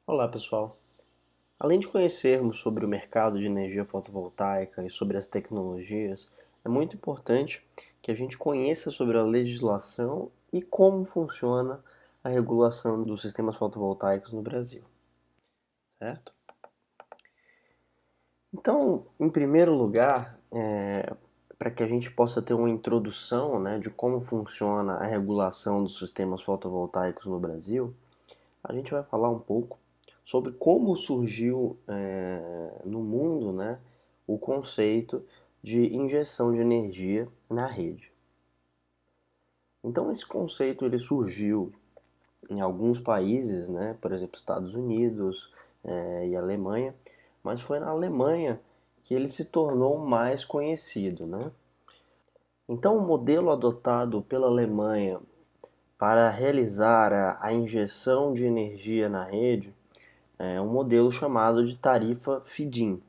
Olá, pessoal. Além de conhecermos sobre o mercado de energia fotovoltaica e sobre as tecnologias, é muito importante que a gente conheça sobre a legislação e como funciona a regulação dos sistemas fotovoltaicos no Brasil, certo? Então, em primeiro lugar, para que a gente possa ter uma introdução, né, de como funciona a regulação dos sistemas fotovoltaicos no Brasil, a gente vai falar um pouco sobre como surgiu no mundo, né, o conceito de injeção de energia na rede. Então esse conceito ele surgiu em alguns países, né, por exemplo Estados Unidos e Alemanha, mas foi na Alemanha que ele se tornou mais conhecido, né? Então o modelo adotado pela Alemanha para realizar a injeção de energia na rede é um modelo chamado de tarifa feed-in,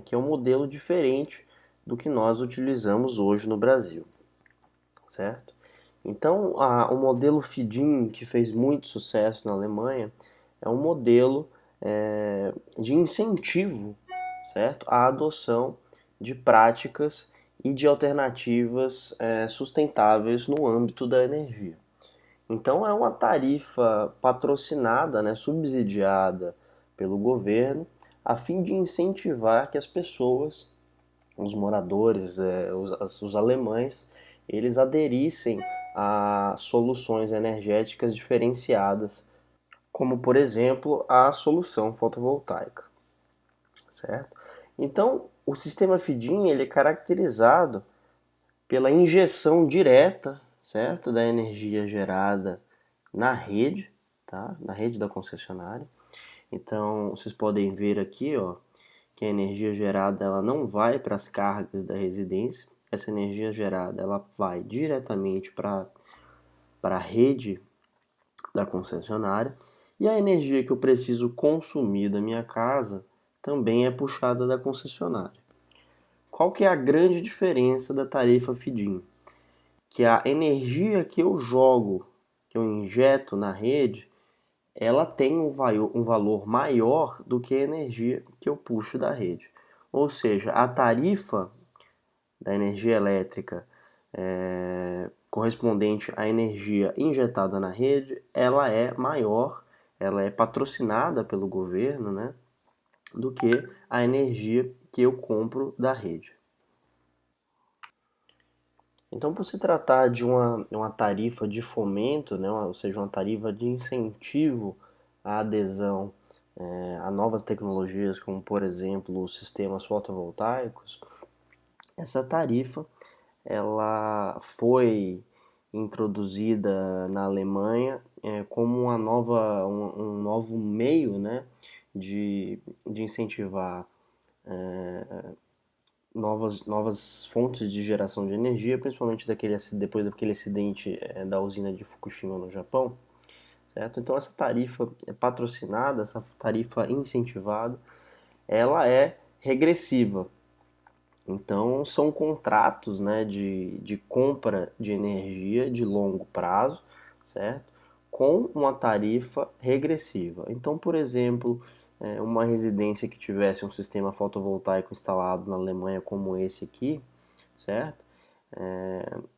que é um modelo diferente do que nós utilizamos hoje no Brasil, certo? Então, o modelo feed-in, que fez muito sucesso na Alemanha, é um modelo de incentivo, certo? À adoção de práticas e de alternativas sustentáveis no âmbito da energia. Então é uma tarifa patrocinada, né, subsidiada pelo governo, a fim de incentivar que as pessoas, os moradores, os alemães, eles aderissem a soluções energéticas diferenciadas, como por exemplo a solução fotovoltaica, certo? Então o sistema feed-in ele é caracterizado pela injeção direta, certo, da energia gerada na rede, tá? Na rede da concessionária. Então, vocês podem ver aqui, ó, que a energia gerada ela não vai para as cargas da residência. Essa energia gerada ela vai diretamente para a rede da concessionária e a energia que eu preciso consumir da minha casa também é puxada da concessionária. Qual que é a grande diferença da tarifa feed-in? Que a energia que eu jogo, que eu injeto na rede, ela tem um valor maior do que a energia que eu puxo da rede. Ou seja, a tarifa da energia elétrica correspondente à energia injetada na rede, ela é maior, ela é patrocinada pelo governo, né, do que a energia que eu compro da rede. Então, por se tratar de uma tarifa de fomento, né, ou seja, uma tarifa de incentivo à adesão a novas tecnologias, como por exemplo os sistemas fotovoltaicos, essa tarifa ela foi introduzida na Alemanha como um novo meio, né, de incentivar novas fontes de geração de energia, principalmente depois daquele acidente da usina de Fukushima no Japão, certo? Então essa tarifa patrocinada, essa tarifa incentivada, ela é regressiva. Então são contratos, né, de compra de energia de longo prazo, certo? Com uma tarifa regressiva. Então, por exemplo, uma residência que tivesse um sistema fotovoltaico instalado na Alemanha como esse aqui, certo?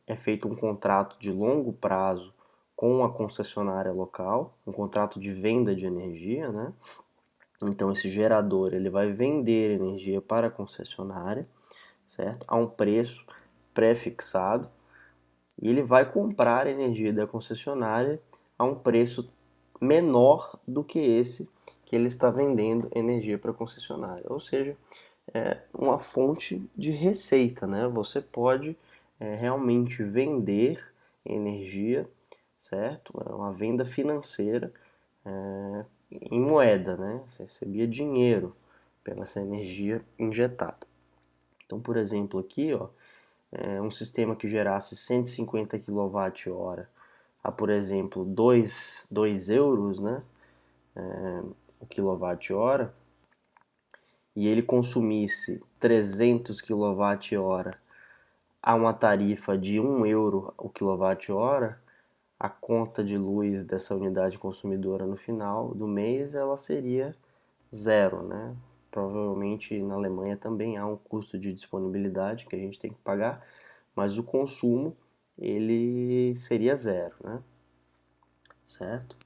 É feito um contrato de longo prazo com a concessionária local, um contrato de venda de energia, né? Então esse gerador ele vai vender energia para a concessionária, certo? A um preço pré-fixado e ele vai comprar energia da concessionária a um preço menor do que esse que ele está vendendo energia para a concessionária. Ou seja, é uma fonte de receita, né? Você pode realmente vender energia, certo? É uma venda financeira em moeda, né? Você recebia dinheiro pela essa energia injetada. Então, por exemplo, aqui, ó, um sistema que gerasse 150 kWh a, por exemplo, 2 euros, né, o quilowatt-hora, e ele consumisse 300 kWh a uma tarifa de 1 euro o quilowatt-hora, a conta de luz dessa unidade consumidora no final do mês ela seria zero, né? Provavelmente na Alemanha também há um custo de disponibilidade que a gente tem que pagar, mas o consumo ele seria zero, né? Certo?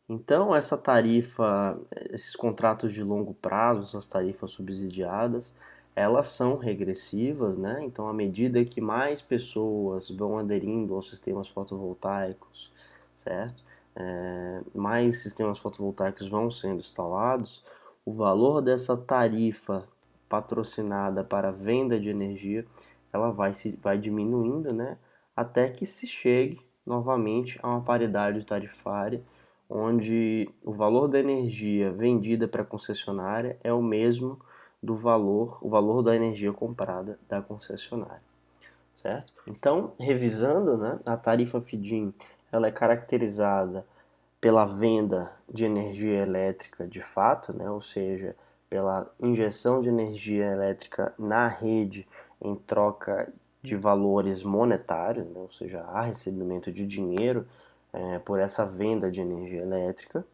Então essa tarifa, esses contratos de longo prazo, essas tarifas subsidiadas, elas são regressivas, né? Então à medida que mais pessoas vão aderindo aos sistemas fotovoltaicos, certo? Mais sistemas fotovoltaicos vão sendo instalados, o valor dessa tarifa patrocinada para venda de energia, ela vai diminuindo, né? Até que se chegue novamente a uma paridade tarifária, onde o valor da energia vendida para a concessionária é o mesmo o valor da energia comprada da concessionária, certo? Então, revisando, né, a tarifa feed-in, ela é caracterizada pela venda de energia elétrica de fato, né, ou seja, pela injeção de energia elétrica na rede em troca de valores monetários, né, ou seja, há recebimento de dinheiro por essa venda de energia elétrica,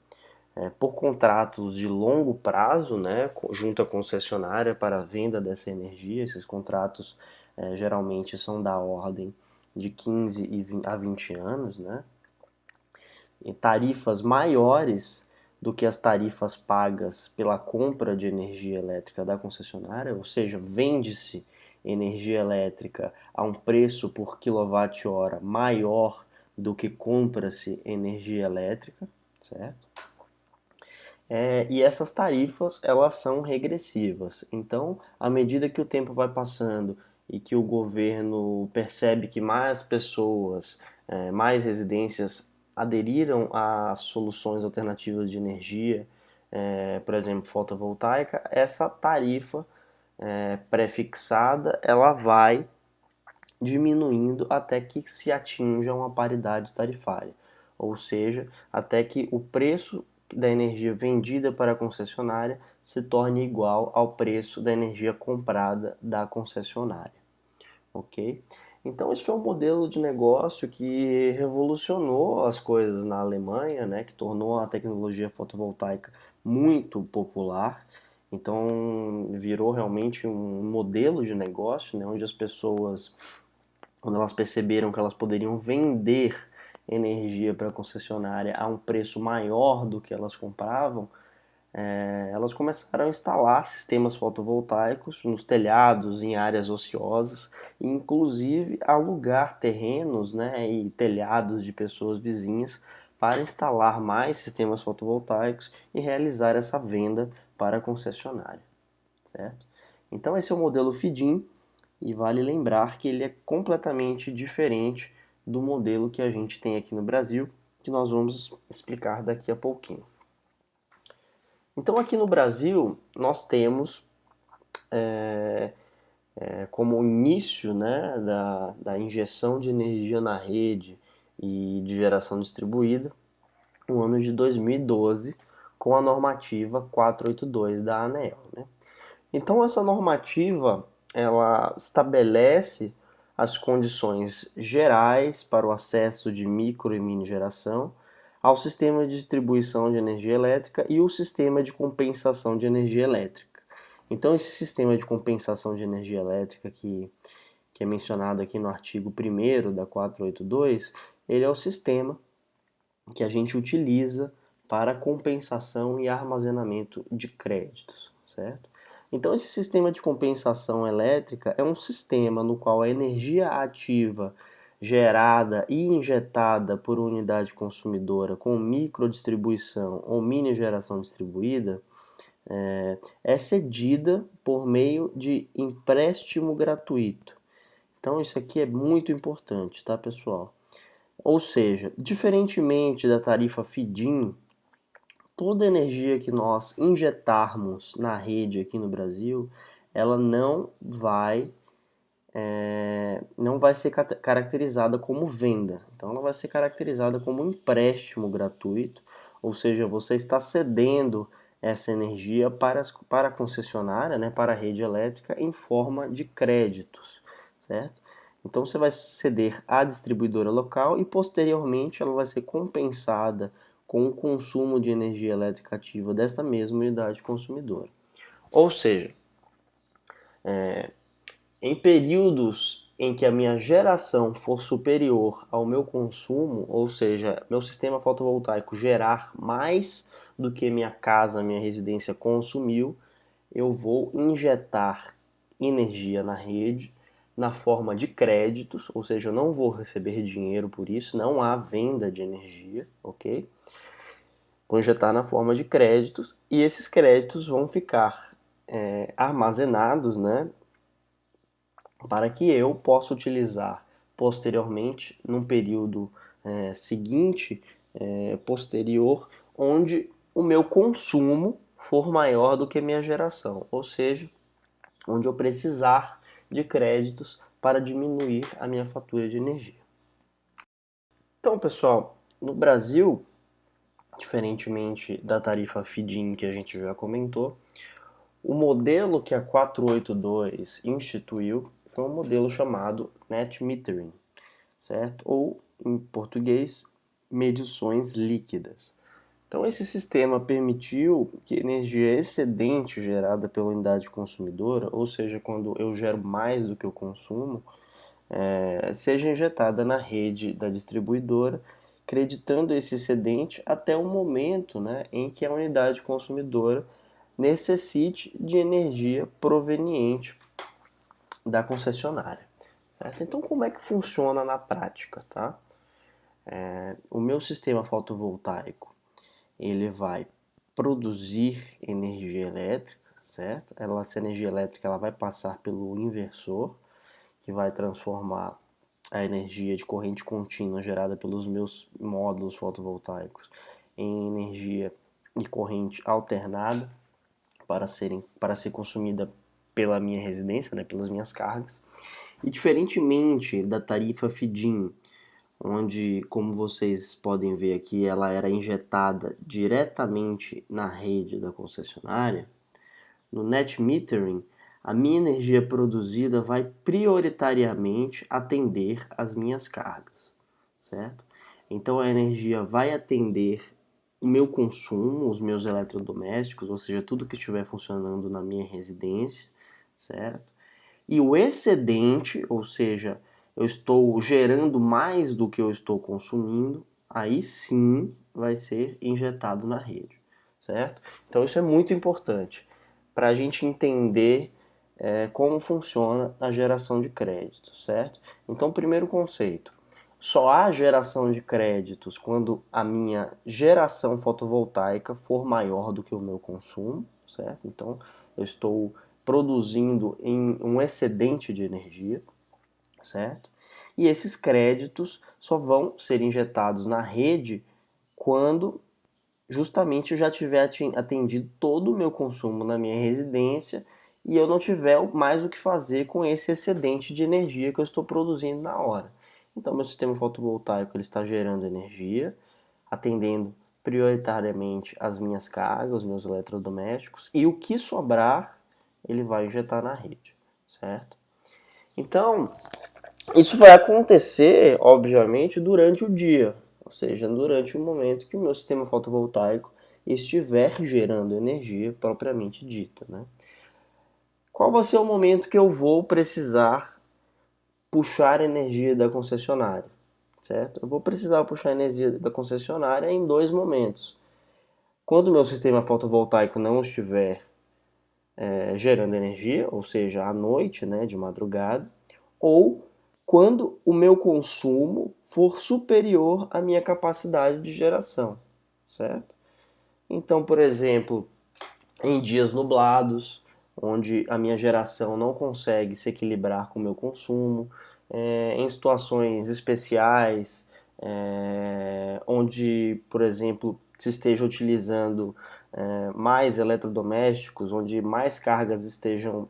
por contratos de longo prazo, né, junto à concessionária para a venda dessa energia. Esses contratos geralmente são da ordem de 15 a 20 anos, né, em tarifas maiores do que as tarifas pagas pela compra de energia elétrica da concessionária, ou seja, vende-se energia elétrica a um preço por quilowatt-hora maior do que compra-se energia elétrica, certo? E essas tarifas elas são regressivas. Então, à medida que o tempo vai passando e que o governo percebe que mais pessoas, mais residências aderiram a soluções alternativas de energia, por exemplo, fotovoltaica, essa tarifa pré-fixada ela vai diminuindo até que se atinja uma paridade tarifária, ou seja, até que o preço da energia vendida para a concessionária se torne igual ao preço da energia comprada da concessionária, ok? Então esse foi um modelo de negócio que revolucionou as coisas na Alemanha, né, que tornou a tecnologia fotovoltaica muito popular. Então virou realmente um modelo de negócio, né, onde as pessoas, quando elas perceberam que elas poderiam vender energia para a concessionária a um preço maior do que elas compravam, elas começaram a instalar sistemas fotovoltaicos nos telhados, em áreas ociosas, e inclusive alugar terrenos, né, e telhados de pessoas vizinhas para instalar mais sistemas fotovoltaicos e realizar essa venda para a concessionária, certo? Então esse é o modelo feed-in, e vale lembrar que ele é completamente diferente do modelo que a gente tem aqui no Brasil, que nós vamos explicar daqui a pouquinho. Então, aqui no Brasil, nós temos como início, né, da injeção de energia na rede e de geração distribuída o ano de 2012, com a normativa 482 da ANEEL, né? Então essa normativa ela estabelece as condições gerais para o acesso de micro e mini geração ao sistema de distribuição de energia elétrica e o sistema de compensação de energia elétrica. Então esse sistema de compensação de energia elétrica que é mencionado aqui no artigo 1º da 482, ele é o sistema que a gente utiliza para compensação e armazenamento de créditos, certo? Então, esse sistema de compensação elétrica é um sistema no qual a energia ativa gerada e injetada por unidade consumidora com microdistribuição ou mini geração distribuída é cedida por meio de empréstimo gratuito. Então, isso aqui é muito importante, tá, pessoal? Ou seja, diferentemente da tarifa feed-in, toda energia que nós injetarmos na rede aqui no Brasil, ela não vai ser caracterizada como venda. Então, ela vai ser caracterizada como um empréstimo gratuito, ou seja, você está cedendo essa energia para a concessionária, né, para a rede elétrica, em forma de créditos, certo? Então você vai ceder à distribuidora local e posteriormente ela vai ser compensada com o consumo de energia elétrica ativa dessa mesma unidade consumidora. Ou seja, em períodos em que a minha geração for superior ao meu consumo, ou seja, meu sistema fotovoltaico gerar mais do que minha casa, minha residência consumiu, eu vou injetar energia na rede na forma de créditos, ou seja, eu não vou receber dinheiro por isso, não há venda de energia, ok? Vou injetar na forma de créditos e esses créditos vão ficar armazenados, né, para que eu possa utilizar posteriormente, num período seguinte, posterior, onde o meu consumo for maior do que a minha geração, ou seja, onde eu precisar de créditos para diminuir a minha fatura de energia. Então, pessoal, no Brasil, diferentemente da tarifa feed-in que a gente já comentou, o modelo que a 482 instituiu foi um modelo chamado net metering, certo? Ou, em português, medições líquidas. Então, esse sistema permitiu que energia excedente gerada pela unidade consumidora, ou seja, quando eu gero mais do que eu consumo, seja injetada na rede da distribuidora, creditando esse excedente até o momento, né, em que a unidade consumidora necessite de energia proveniente da concessionária. Certo? Então, como é que funciona na prática? Tá? O meu sistema fotovoltaico ele vai produzir energia elétrica, certo? Essa energia elétrica ela vai passar pelo inversor, que vai transformar a energia de corrente contínua gerada pelos meus módulos fotovoltaicos em energia de corrente alternada para ser consumida pela minha residência, né, pelas minhas cargas. E diferentemente da tarifa feed-in, onde, como vocês podem ver aqui, ela era injetada diretamente na rede da concessionária, no net metering, a minha energia produzida vai prioritariamente atender as minhas cargas, certo? Então a energia vai atender o meu consumo, os meus eletrodomésticos, ou seja, tudo que estiver funcionando na minha residência, certo? E o excedente, ou seja, eu estou gerando mais do que eu estou consumindo, aí sim vai ser injetado na rede, certo? Então isso é muito importante para a gente entender como funciona a geração de créditos, certo? Então, primeiro conceito, só há geração de créditos quando a minha geração fotovoltaica for maior do que o meu consumo, certo? Então, eu estou produzindo em um excedente de energia, certo? E esses créditos só vão ser injetados na rede quando justamente eu já tiver atendido todo o meu consumo na minha residência e eu não tiver mais o que fazer com esse excedente de energia que eu estou produzindo na hora. Então, meu sistema fotovoltaico ele está gerando energia, atendendo prioritariamente as minhas cargas, os meus eletrodomésticos, e o que sobrar ele vai injetar na rede, certo? Então, isso vai acontecer, obviamente, durante o dia, ou seja, durante o momento que o meu sistema fotovoltaico estiver gerando energia propriamente dita, né? Qual vai ser o momento que eu vou precisar puxar energia da concessionária, certo? Eu vou precisar puxar energia da concessionária em dois momentos. Quando o meu sistema fotovoltaico não estiver gerando energia, ou seja, à noite, né, de madrugada, ou quando o meu consumo for superior à minha capacidade de geração, certo? Então, por exemplo, em dias nublados, onde a minha geração não consegue se equilibrar com o meu consumo, em situações especiais, onde, por exemplo, se esteja utilizando mais eletrodomésticos, onde mais cargas estejam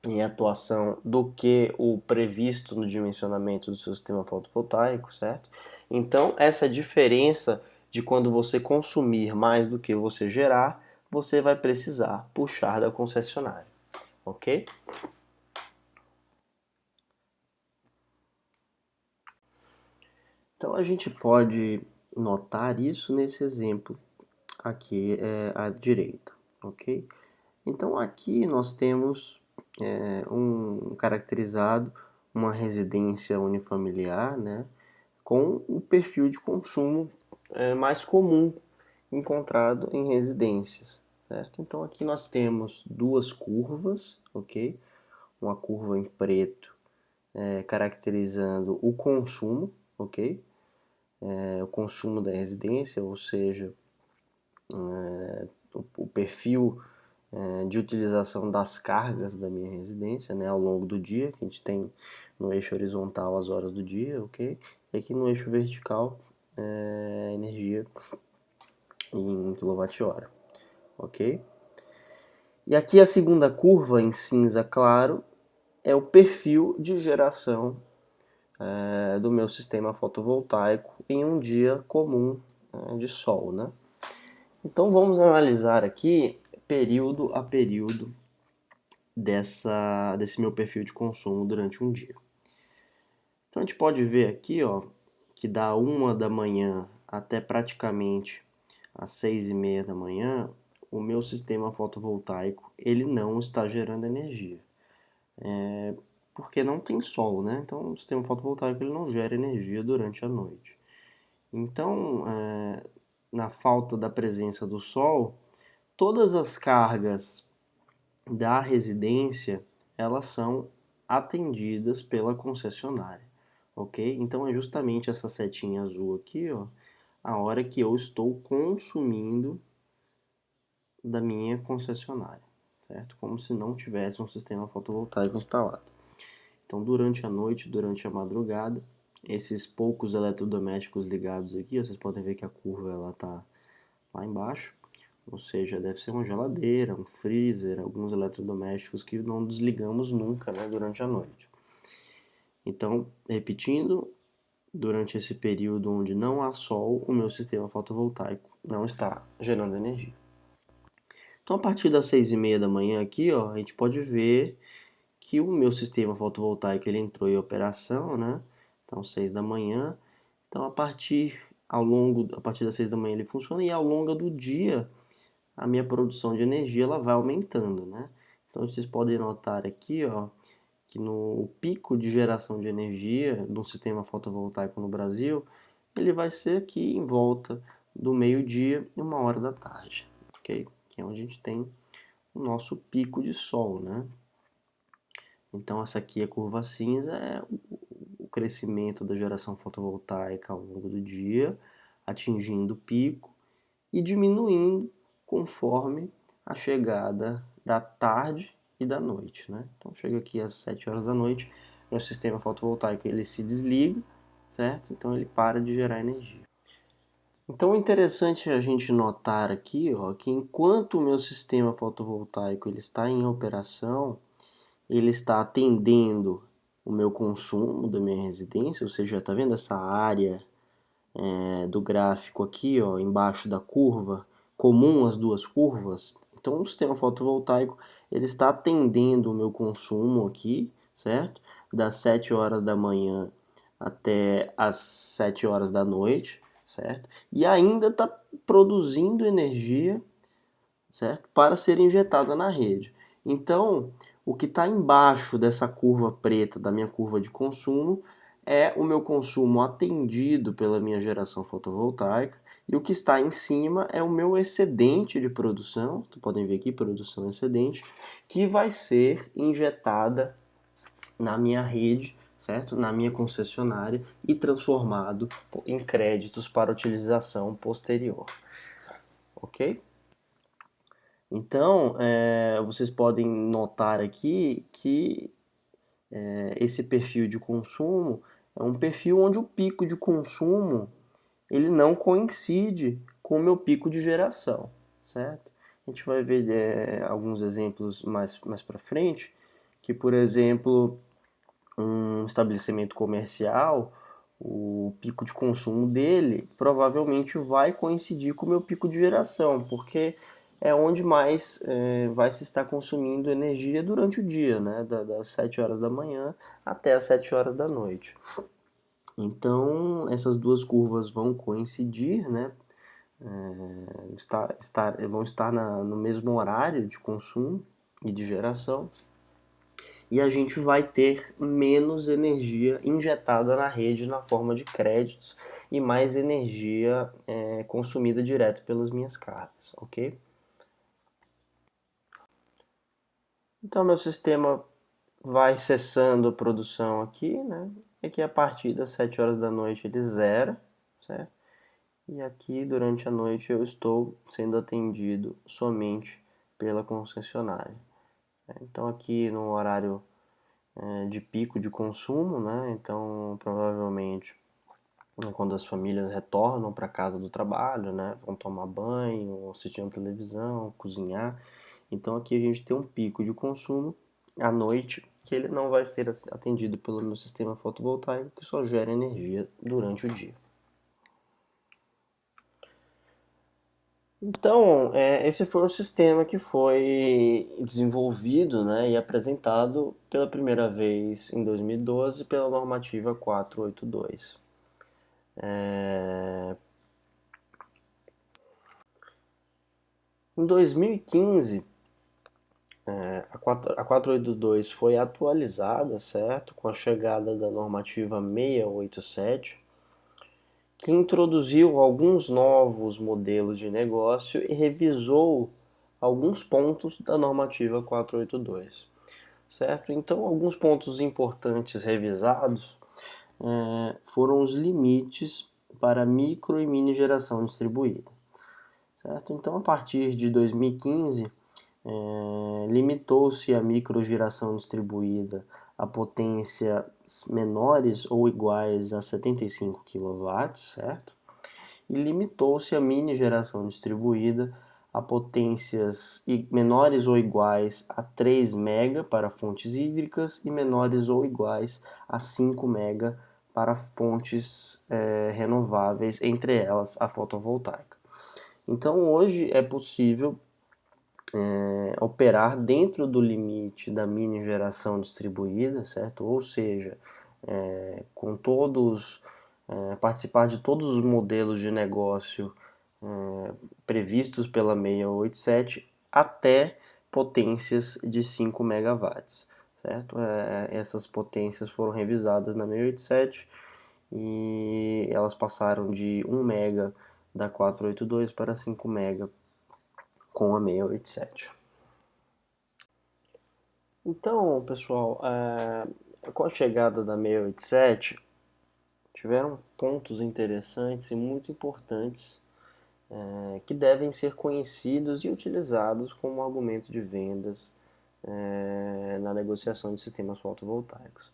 em atuação do que o previsto no dimensionamento do seu sistema fotovoltaico, certo? Então, essa diferença de quando você consumir mais do que você gerar, você vai precisar puxar da concessionária, ok? Então a gente pode notar isso nesse exemplo aqui à direita, ok? Então aqui nós temos um caracterizado uma residência unifamiliar, né, com o perfil de consumo mais comum encontrado em residências, certo? Então aqui nós temos duas curvas, ok? Uma curva em preto caracterizando o consumo, ok? O consumo da residência, ou seja, o perfil de utilização das cargas da minha residência, né, ao longo do dia, que a gente tem no eixo horizontal as horas do dia, ok? E aqui no eixo vertical energia em quilowatt-hora, ok? E aqui a segunda curva em cinza claro é o perfil de geração do meu sistema fotovoltaico em um dia comum de sol, né? Então vamos analisar aqui período a período desse meu perfil de consumo durante um dia. Então a gente pode ver aqui, ó, que da 1 da manhã até praticamente às 6:30 da manhã, o meu sistema fotovoltaico ele não está gerando energia, porque não tem sol, né? Então o sistema fotovoltaico ele não gera energia durante a noite. Então, na falta da presença do sol, todas as cargas da residência elas são atendidas pela concessionária, ok? Então é justamente essa setinha azul aqui, ó, a hora que eu estou consumindo da minha concessionária, certo? Como se não tivesse um sistema fotovoltaico instalado. Então durante a noite, durante a madrugada, esses poucos eletrodomésticos ligados aqui, vocês podem ver que a curva ela tá lá embaixo, ou seja, deve ser uma geladeira, um freezer, alguns eletrodomésticos que não desligamos nunca, né, durante a noite. Então, repetindo, durante esse período onde não há sol, o meu sistema fotovoltaico não está gerando energia. Então, a partir das 6:30 da manhã aqui, ó, a gente pode ver que o meu sistema fotovoltaico ele entrou em operação, né? Então, 6 da manhã. Então, a partir das 6 da manhã ele funciona e ao longo do dia a minha produção de energia ela vai aumentando, né? Então vocês podem notar aqui, ó, que no pico de geração de energia do sistema fotovoltaico no Brasil, ele vai ser aqui em volta do meio-dia e 1 hora da tarde, ok? Que é onde a gente tem o nosso pico de sol, né? Então essa aqui, a curva cinza, é o crescimento da geração fotovoltaica ao longo do dia, atingindo o pico e diminuindo conforme a chegada da tarde e da noite, né? Então chega aqui às 7 horas da noite, meu sistema fotovoltaico ele se desliga, certo? Então ele para de gerar energia. Então é interessante a gente notar aqui, ó, que enquanto o meu sistema fotovoltaico ele está em operação, ele está atendendo o meu consumo da minha residência, ou seja, tá vendo essa área do gráfico aqui, ó, embaixo da curva, comum às duas curvas. Então, o sistema fotovoltaico ele está atendendo o meu consumo aqui, certo? Das 7 horas da manhã até as 7 horas da noite, certo? E ainda está produzindo energia, certo? Para ser injetada na rede. Então, o que está embaixo dessa curva preta da minha curva de consumo é o meu consumo atendido pela minha geração fotovoltaica e o que está em cima é o meu excedente de produção, vocês podem ver aqui, produção excedente, que vai ser injetada na minha rede, certo? Na minha concessionária e transformado em créditos para utilização posterior, ok? Então, vocês podem notar aqui que esse perfil de consumo é um perfil onde o pico de consumo ele não coincide com o meu pico de geração, certo? A gente vai ver alguns exemplos mais para frente, que, por exemplo, um estabelecimento comercial, o pico de consumo dele provavelmente vai coincidir com o meu pico de geração, porque é onde mais vai se estar consumindo energia durante o dia, né? Das 7 horas da manhã até as 7 horas da noite. Então, essas duas curvas vão coincidir, né? Vão estar no mesmo horário de consumo e de geração, e a gente vai ter menos energia injetada na rede na forma de créditos e mais energia consumida direto pelas minhas cargas, ok? Então, meu sistema vai cessando a produção aqui, né? E aqui a partir das 7 horas da noite ele zera, certo? E aqui durante a noite eu estou sendo atendido somente pela concessionária. Então aqui no horário de pico de consumo, né? Então provavelmente quando as famílias retornam para casa do trabalho, né? Vão tomar banho, assistir uma televisão, cozinhar. Então aqui a gente tem um pico de consumo à noite que ele não vai ser atendido pelo meu sistema fotovoltaico que só gera energia durante o dia. Então, esse foi um sistema que foi desenvolvido, né, e apresentado pela primeira vez em 2012 pela normativa 482. Em 2015, a 482 foi atualizada, certo, com a chegada da normativa 687, que introduziu alguns novos modelos de negócio e revisou alguns pontos da normativa 482. Certo? Então, alguns pontos importantes revisados foram os limites para micro e mini geração distribuída. Certo? Então, a partir de 2015, limitou-se a microgeração distribuída a potências menores ou iguais a 75 kW, certo? E limitou-se a mini geração distribuída a potências menores ou iguais a 3 MB para fontes hídricas e menores ou iguais a 5 MB para fontes renováveis, entre elas a fotovoltaica. Então hoje é possível operar dentro do limite da mini geração distribuída, certo? Ou seja, com todos, participar de todos os modelos de negócio previstos pela 687 até potências de 5 megawatts, certo? Essas potências foram revisadas na 687 e elas passaram de 1 mega da 482 para 5 mega com a 687. Então, pessoal, com a chegada da 687, tiveram pontos interessantes e muito importantes que devem ser conhecidos e utilizados como argumento de vendas na negociação de sistemas fotovoltaicos.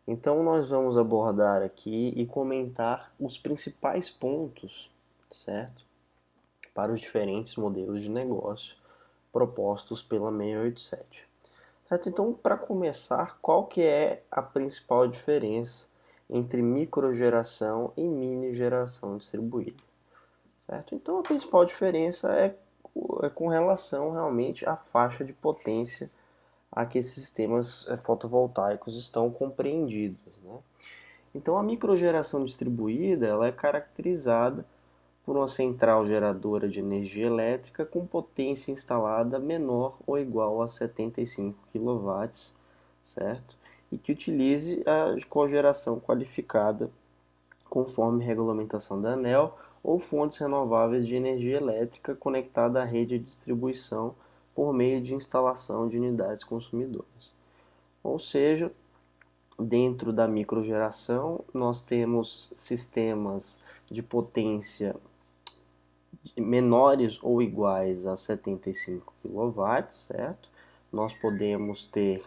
Então, nós vamos abordar aqui e comentar os principais pontos, certo? Para os diferentes modelos de negócio propostos pela 687. Certo? Então, para começar, qual que é a principal diferença entre microgeração e mini geração distribuída? Certo? Então, a principal diferença é com relação realmente à faixa de potência a que esses sistemas fotovoltaicos estão compreendidos, né? Então, a microgeração distribuída ela é caracterizada por uma central geradora de energia elétrica com potência instalada menor ou igual a 75 kW, certo? E que utilize a cogeração qualificada conforme regulamentação da ANEEL ou fontes renováveis de energia elétrica conectada à rede de distribuição por meio de instalação de unidades consumidoras. Ou seja, dentro da microgeração, nós temos sistemas de potência menores ou iguais a 75 kW, certo? Nós podemos ter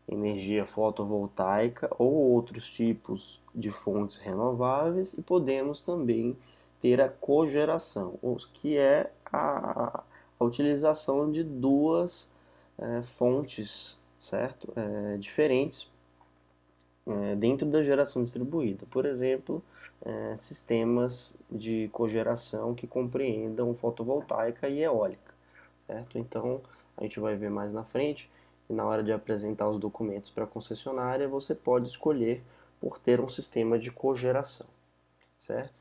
energia fotovoltaica ou outros tipos de fontes renováveis e podemos também ter a cogeração, que é a utilização de duas fontes, certo? Diferentes dentro da geração distribuída. Por exemplo, sistemas de cogeração que compreendam fotovoltaica e eólica, certo? Então, a gente vai ver mais na frente, e na hora de apresentar os documentos para a concessionária, você pode escolher por ter um sistema de cogeração, certo?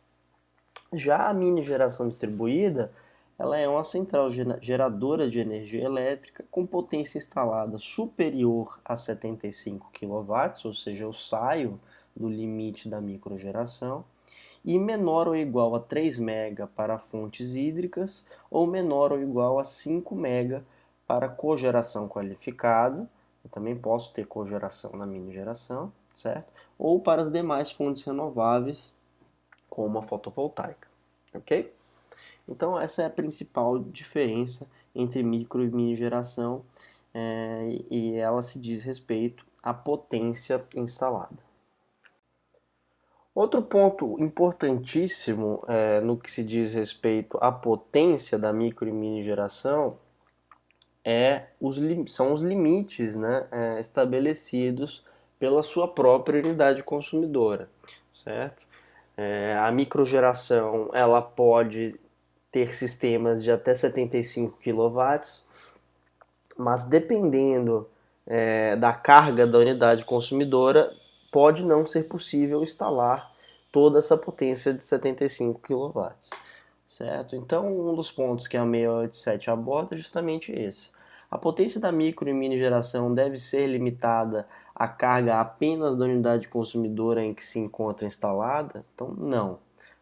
Já a mini geração distribuída, ela é uma central geradora de energia elétrica com potência instalada superior a 75 kW, ou seja, eu saio do limite da microgeração, e menor ou igual a 3 MB para fontes hídricas ou menor ou igual a 5 MB para cogeração qualificada. Eu também posso ter cogeração na mini geração, certo? Ou para as demais fontes renováveis, como a fotovoltaica, ok? Então essa é a principal diferença entre micro e mini geração, e ela se diz respeito à potência instalada. Outro ponto importantíssimo no que se diz respeito à potência da micro e mini geração são os limites, né, estabelecidos pela sua própria unidade consumidora, certo? A microgeração ela pode ter sistemas de até 75 kW, mas dependendo da carga da unidade consumidora, pode não ser possível instalar toda essa potência de 75 kW, certo? Então, um dos pontos que a 687 aborda é justamente esse. A potência da micro e mini geração deve ser limitada à carga apenas da unidade consumidora em que se encontra instalada? Então, não,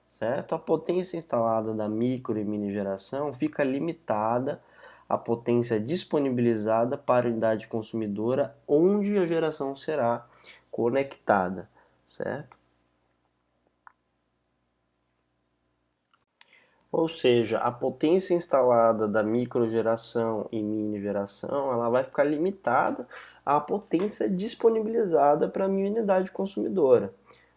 certo? A potência instalada da micro e mini geração fica limitada à potência disponibilizada para a unidade consumidora onde a geração será conectada, certo? Ou seja, a potência instalada da microgeração e mini geração, ela vai ficar limitada à potência disponibilizada para a minha unidade consumidora,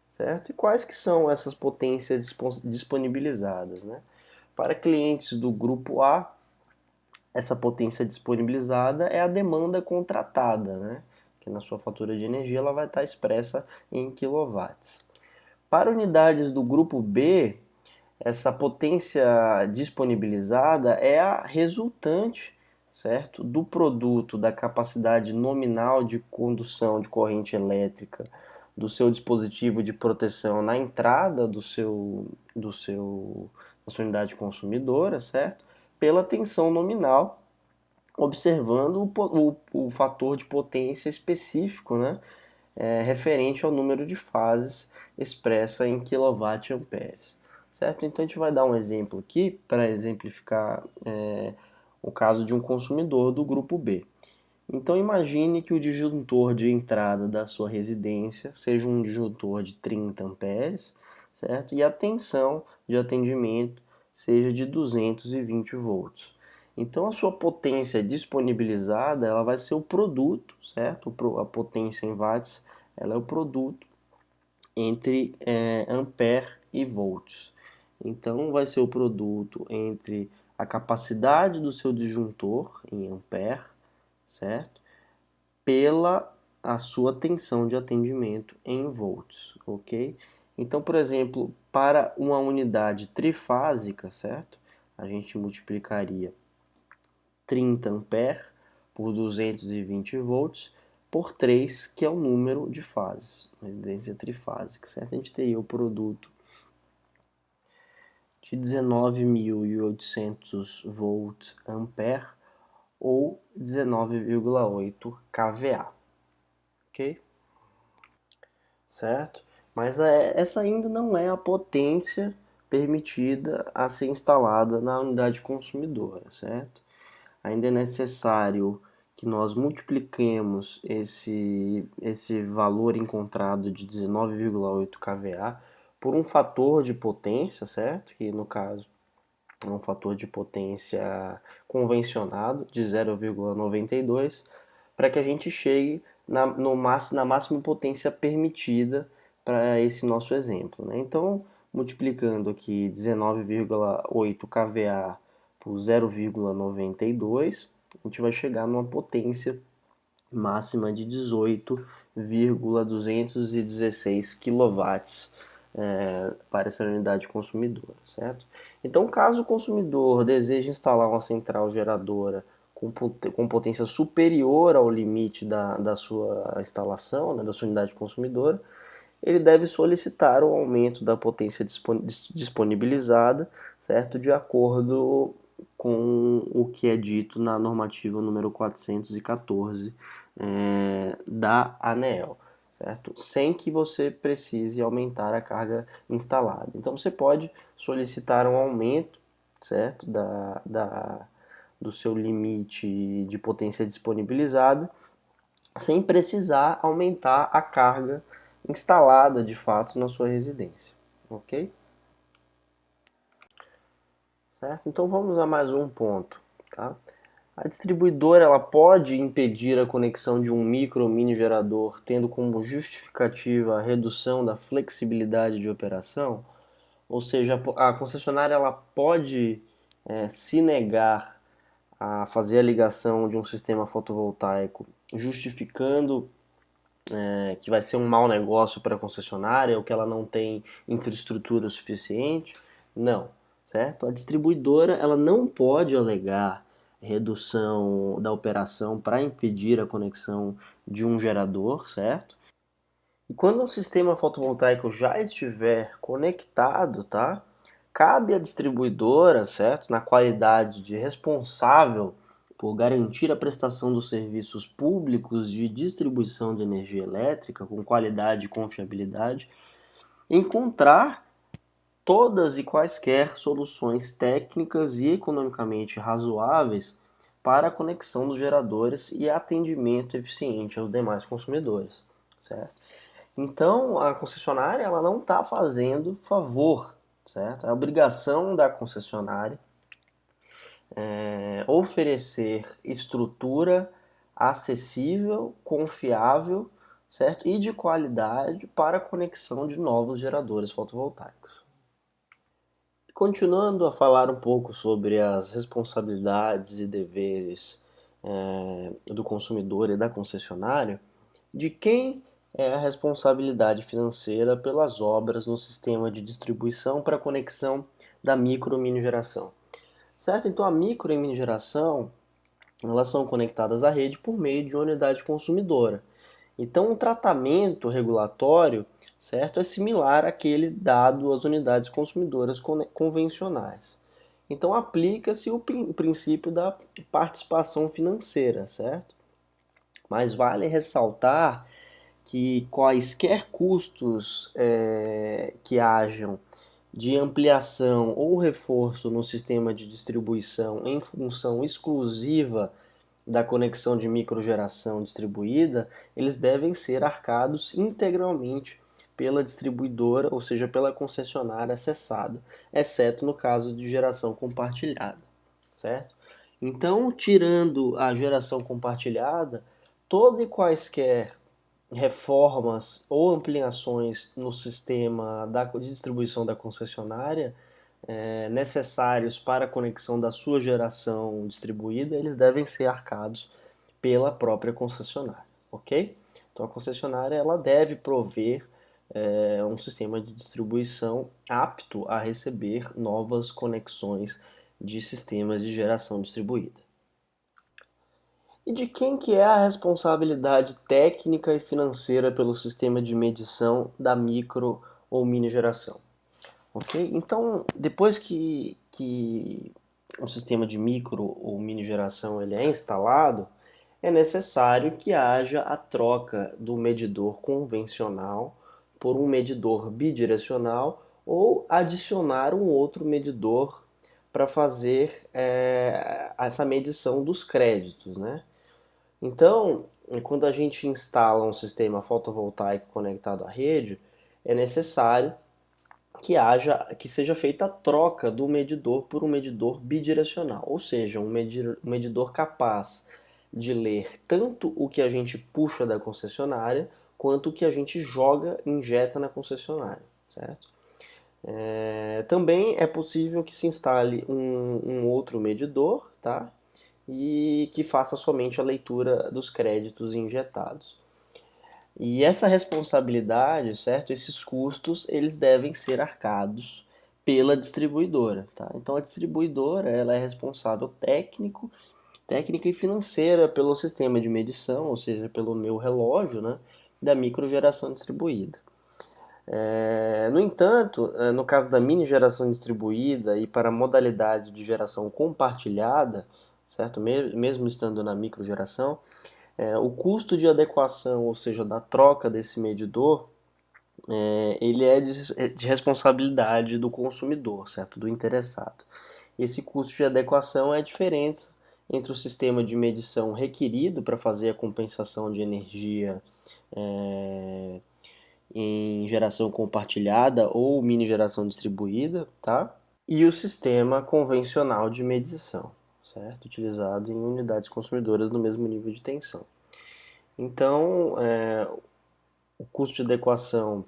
certo? E quais que são essas potências disponibilizadas, né? Para clientes do grupo A, essa potência disponibilizada é a demanda contratada, né? Que na sua fatura de energia ela vai estar expressa em quilowatts. Para unidades do grupo B, essa potência disponibilizada é a resultante, certo, do produto da capacidade nominal de condução de corrente elétrica do seu dispositivo de proteção na entrada da sua unidade consumidora, certo? Pela tensão nominal, observando o fator de potência específico, né? Referente ao número de fases expressa em kWh. Certo? Então a gente vai dar um exemplo aqui para exemplificar o caso de um consumidor do grupo B. Então imagine que o disjuntor de entrada da sua residência seja um disjuntor de 30 amperes, certo? E a tensão de atendimento seja de 220 volts. Então a sua potência disponibilizada, ela vai ser o produto, certo? A potência em watts, ela é o produto entre ampere e volts. Então vai ser o produto entre a capacidade do seu disjuntor em ampere, certo? Pela a sua tensão de atendimento em volts, ok? Então, por exemplo, para uma unidade trifásica, certo? A gente multiplicaria 30 ampere por 220 volts por 3, que é o número de fases, residência trifásica, certo? A gente teria o produto de 19.800 volts ampere ou 19,8 kVA, ok? Certo? Mas essa ainda não é a potência permitida a ser instalada na unidade consumidora, certo? Ainda é necessário que nós multipliquemos esse valor encontrado de 19,8 kVA por um fator de potência, certo? Que no caso é um fator de potência convencionado de 0,92, para que a gente chegue na máxima potência permitida para esse nosso exemplo, né? Então, multiplicando aqui 19,8 kVA por 0,92, a gente vai chegar numa potência máxima de 18,216 kW para essa unidade consumidora, certo? Então, caso o consumidor deseje instalar uma central geradora com potência superior ao limite da sua instalação, né, da sua unidade consumidora, ele deve solicitar o aumento da potência disponibilizada, certo? De acordo com o que é dito na normativa número 414 da ANEEL, certo? Sem que você precise aumentar a carga instalada. Então você pode solicitar um aumento, certo? Do seu limite de potência disponibilizada, sem precisar aumentar a carga instalada de fato na sua residência, ok? Certo? Então vamos a mais um ponto, tá? A distribuidora ela pode impedir a conexão de um micro ou mini gerador, tendo como justificativa a redução da flexibilidade de operação, ou seja, a concessionária ela pode se negar a fazer a ligação de um sistema fotovoltaico, justificando que vai ser um mau negócio para a concessionária ou que ela não tem infraestrutura suficiente. Não, certo? A distribuidora ela não pode alegar redução da operação para impedir a conexão de um gerador, certo? E quando um sistema fotovoltaico já estiver conectado, tá? Cabe à distribuidora, certo? Na qualidade de responsável por garantir a prestação dos serviços públicos de distribuição de energia elétrica com qualidade e confiabilidade, encontrar todas e quaisquer soluções técnicas e economicamente razoáveis para a conexão dos geradores e atendimento eficiente aos demais consumidores, certo? Então, a concessionária ela não está fazendo favor, certo? É obrigação da concessionária oferecer estrutura acessível, confiável, certo? E de qualidade para a conexão de novos geradores fotovoltaicos. Continuando a falar um pouco sobre as responsabilidades e deveres do consumidor e da concessionária, de quem é a responsabilidade financeira pelas obras no sistema de distribuição para a conexão da micro e mini geração. Certo? Então a micro e mini geração elas são conectadas à rede por meio de uma unidade consumidora. Então o tratamento regulatório, certo, é similar àquele dado às unidades consumidoras convencionais. Então aplica-se o princípio da participação financeira, certo? Mas vale ressaltar que quaisquer custos que hajam de ampliação ou reforço no sistema de distribuição em função exclusiva da conexão de microgeração distribuída, eles devem ser arcados integralmente pela distribuidora, ou seja, pela concessionária acessada, exceto no caso de geração compartilhada, certo? Então, tirando a geração compartilhada, toda e quaisquer reformas ou ampliações no sistema de distribuição da concessionária necessários para a conexão da sua geração distribuída, eles devem ser arcados pela própria concessionária, ok? Então a concessionária ela deve prover um sistema de distribuição apto a receber novas conexões de sistemas de geração distribuída. E de quem que é a responsabilidade técnica e financeira pelo sistema de medição da micro ou mini geração? Ok? Então, depois que um sistema de micro ou mini geração ele é instalado, é necessário que haja a troca do medidor convencional por um medidor bidirecional ou adicionar um outro medidor para fazer essa medição dos créditos, né? Então, quando a gente instala um sistema fotovoltaico conectado à rede, é necessário que seja feita a troca do medidor por um medidor bidirecional, ou seja, um medidor capaz de ler tanto o que a gente puxa da concessionária quanto o que a gente injeta na concessionária, certo? Também é possível que se instale um outro medidor, tá? E que faça somente a leitura dos créditos injetados. E essa responsabilidade, certo? Esses custos, eles devem ser arcados pela distribuidora, tá? Então a distribuidora, ela é responsável técnica e financeira pelo sistema de medição, ou seja, pelo meu relógio, né, da microgeração distribuída. No entanto, no caso da mini geração distribuída e para a modalidade de geração compartilhada, certo? Mesmo estando na microgeração, o custo de adequação, ou seja, da troca desse medidor, ele é de responsabilidade do consumidor, certo? Do interessado. Esse custo de adequação é a diferença entre o sistema de medição requerido para fazer a compensação de energia é, em geração compartilhada ou mini geração distribuída, tá? E o sistema convencional de medição, certo? Utilizado em unidades consumidoras no mesmo nível de tensão. Então, o custo de adequação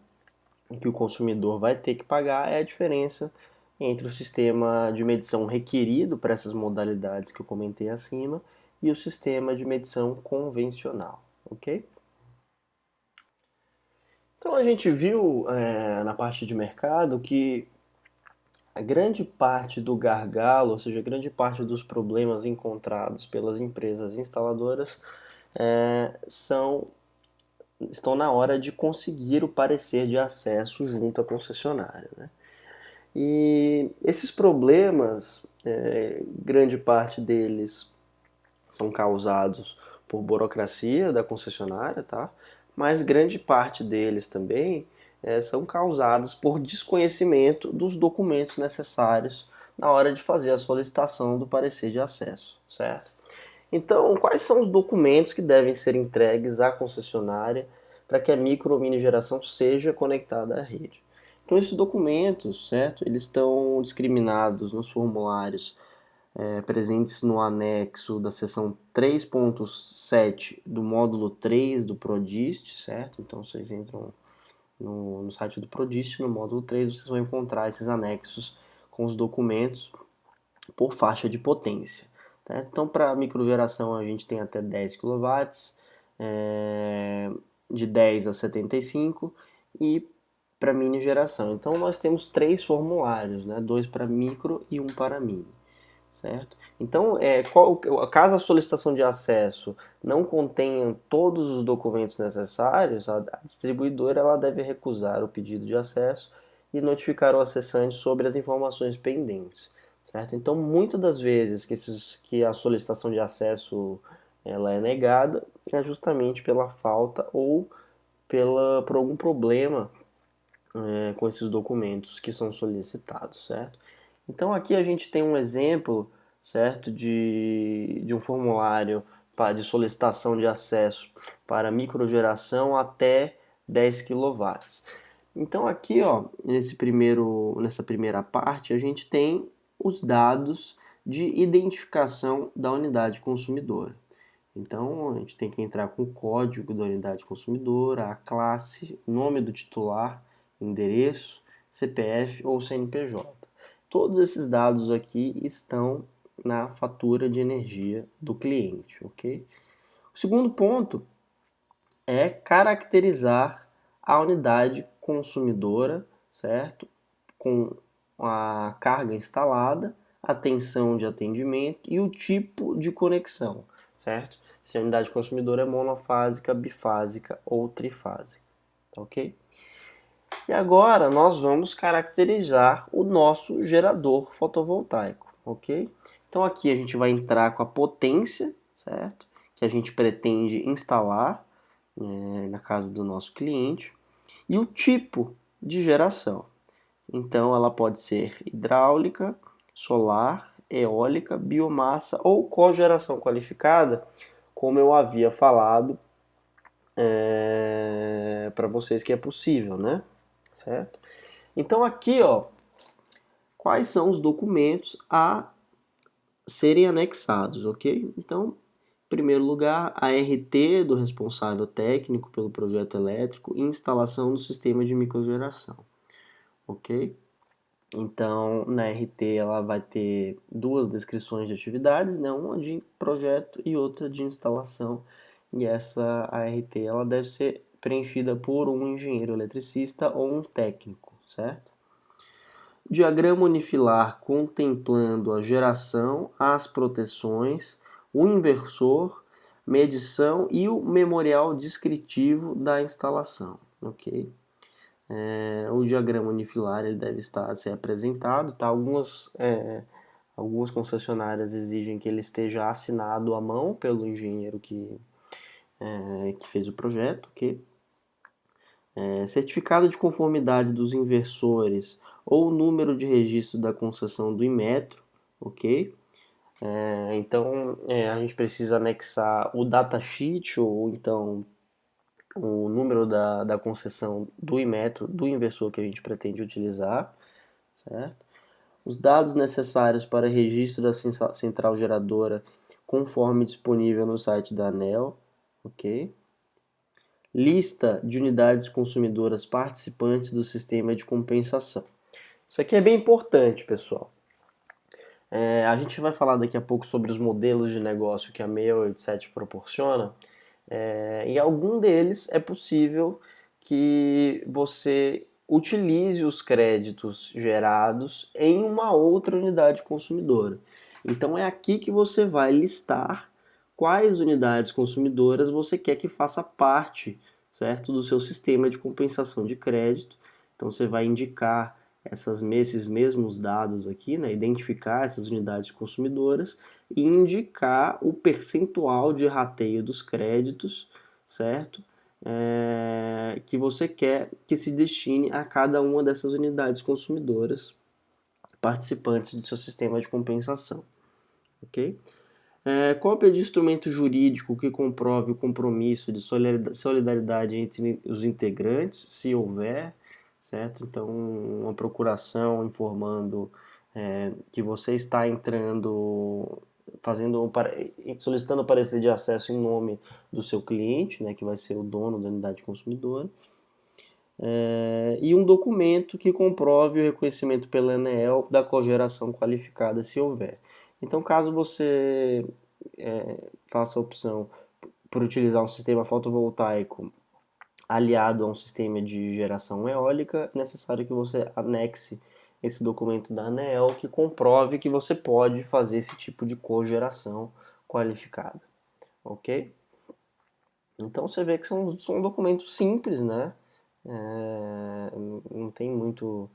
que o consumidor vai ter que pagar é a diferença entre o sistema de medição requerido para essas modalidades que eu comentei acima e o sistema de medição convencional, ok? Então a gente viu na parte de mercado que a grande parte do gargalo, ou seja, a grande parte dos problemas encontrados pelas empresas instaladoras são estão na hora de conseguir o parecer de acesso junto à concessionária, né? E esses problemas, grande parte deles são causados por burocracia da concessionária, tá? Mas grande parte deles também são causados por desconhecimento dos documentos necessários na hora de fazer a solicitação do parecer de acesso, certo? Então, quais são os documentos que devem ser entregues à concessionária para que a micro ou mini geração seja conectada à rede? Então, esses documentos, certo? Eles estão discriminados nos formulários presentes no anexo da seção 3.7 do módulo 3 do Prodist, certo? Então, vocês entram no site do Prodist, no módulo 3, vocês vão encontrar esses anexos com os documentos por faixa de potência. Tá? Então, para microgeração, a gente tem até 10 kW, de 10 a 75, e para mini geração. Então, nós temos três formulários, né? Dois para micro e um para mini. Certo? Então, caso a solicitação de acesso não contenha todos os documentos necessários, a distribuidora ela deve recusar o pedido de acesso e notificar o acessante sobre as informações pendentes. Certo? Então, muitas das vezes que a solicitação de acesso ela é negada é justamente pela falta ou por algum problema com esses documentos que são solicitados, certo? Então aqui a gente tem um exemplo, certo, de um formulário de solicitação de acesso para microgeração até 10 kW. Então aqui, ó, nessa primeira parte, a gente tem os dados de identificação da unidade consumidora. Então a gente tem que entrar com o código da unidade consumidora, a classe, nome do titular, endereço, CPF ou CNPJ. Todos esses dados aqui estão na fatura de energia do cliente, ok? O segundo ponto é caracterizar a unidade consumidora, certo? Com a carga instalada, a tensão de atendimento e o tipo de conexão, certo? Se a unidade consumidora é monofásica, bifásica ou trifásica, ok? E agora nós vamos caracterizar o nosso gerador fotovoltaico, ok? Então aqui a gente vai entrar com a potência, certo? Que a gente pretende instalar na casa do nosso cliente e o tipo de geração. Então ela pode ser hidráulica, solar, eólica, biomassa ou cogeração qualificada, como eu havia falado para vocês que é possível, né? Certo? Então aqui, ó, quais são os documentos a serem anexados, ok? Então, em primeiro lugar, a RT do responsável técnico pelo projeto elétrico e instalação do sistema de microgeração, ok? Então, na RT ela vai ter duas descrições de atividades, né? Uma de projeto e outra de instalação. E essa ART ela deve ser preenchida por um engenheiro eletricista ou um técnico, certo? Diagrama unifilar contemplando a geração, as proteções, o inversor, medição e o memorial descritivo da instalação, ok? O diagrama unifilar ele deve ser apresentado, tá? Algumas concessionárias exigem que ele esteja assinado à mão pelo engenheiro que fez o projeto, ok? Certificado de conformidade dos inversores ou o número de registro da concessão do Inmetro, ok? Então, a gente precisa anexar o datasheet ou então o número da concessão do Inmetro, do inversor que a gente pretende utilizar, certo? Os dados necessários para registro da central geradora conforme disponível no site da ANEEL, ok? Lista de unidades consumidoras participantes do sistema de compensação. Isso aqui é bem importante, pessoal. A gente vai falar daqui a pouco sobre os modelos de negócio que a 687 proporciona. Em algum deles é possível que você utilize os créditos gerados em uma outra unidade consumidora. Então é aqui que você vai listar quais unidades consumidoras você quer que faça parte, certo, do seu sistema de compensação de crédito. Então você vai indicar esses mesmos dados aqui, né, identificar essas unidades consumidoras e indicar o percentual de rateio dos créditos, certo? Que você quer que se destine a cada uma dessas unidades consumidoras participantes do seu sistema de compensação, ok? Cópia de instrumento jurídico que comprove o compromisso de solidariedade entre os integrantes, se houver, certo? Então, uma procuração informando que você está entrando, solicitando o parecer de acesso em nome do seu cliente, né, que vai ser o dono da unidade consumidora, e um documento que comprove o reconhecimento pela ANEEL da cogeração qualificada, se houver. Então, caso você faça a opção por utilizar um sistema fotovoltaico aliado a um sistema de geração eólica, é necessário que você anexe esse documento da ANEEL que comprove que você pode fazer esse tipo de cogeração qualificada, ok? Então você vê que são documentos simples, né? Não tem muito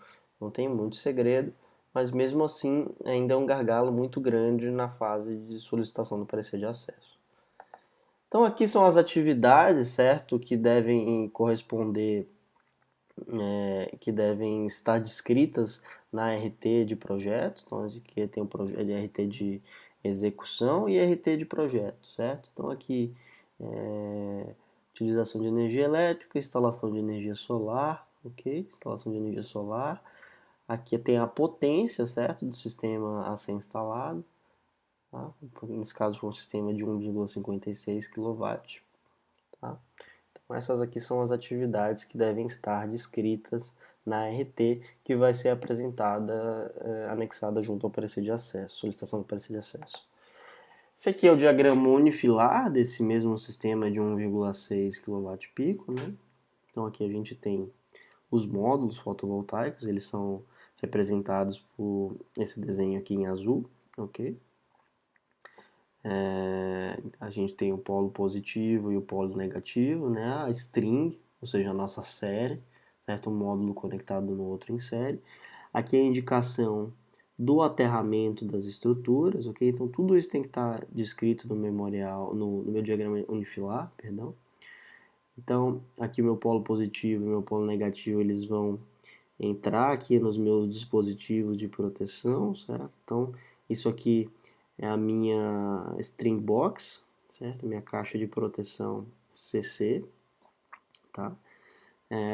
segredo, mas mesmo assim ainda é um gargalo muito grande na fase de solicitação do parecer de acesso. Então aqui são as atividades, certo, que devem corresponder, que devem estar descritas na RT de projeto. Então aqui tem o RT de execução e RT de projeto, certo? Então aqui utilização de energia elétrica, instalação de energia solar, ok? Instalação de energia solar. Aqui tem a potência, certo, do sistema a ser instalado. Tá? Nesse caso foi um sistema de 1,56 kW. Tá? Então essas aqui são as atividades que devem estar descritas na RT, que vai ser apresentada, anexada junto ao parecer de acesso, solicitação do parecer de acesso. Esse aqui é o diagrama unifilar desse mesmo sistema de 1,6 kW né? Então aqui a gente tem os módulos fotovoltaicos, eles são representados por esse desenho aqui em azul, ok? A gente tem o polo positivo e o polo negativo, né? A string, ou seja, a nossa série, certo? Um módulo conectado no outro em série. Aqui é a indicação do aterramento das estruturas, ok? Então tudo isso tem que estar descrito no memorial, no meu diagrama unifilar, perdão. Então aqui o meu polo positivo e o meu polo negativo, eles vão entrar aqui nos meus dispositivos de proteção, certo? Então isso aqui é a minha string box, certo? Minha caixa de proteção CC, tá?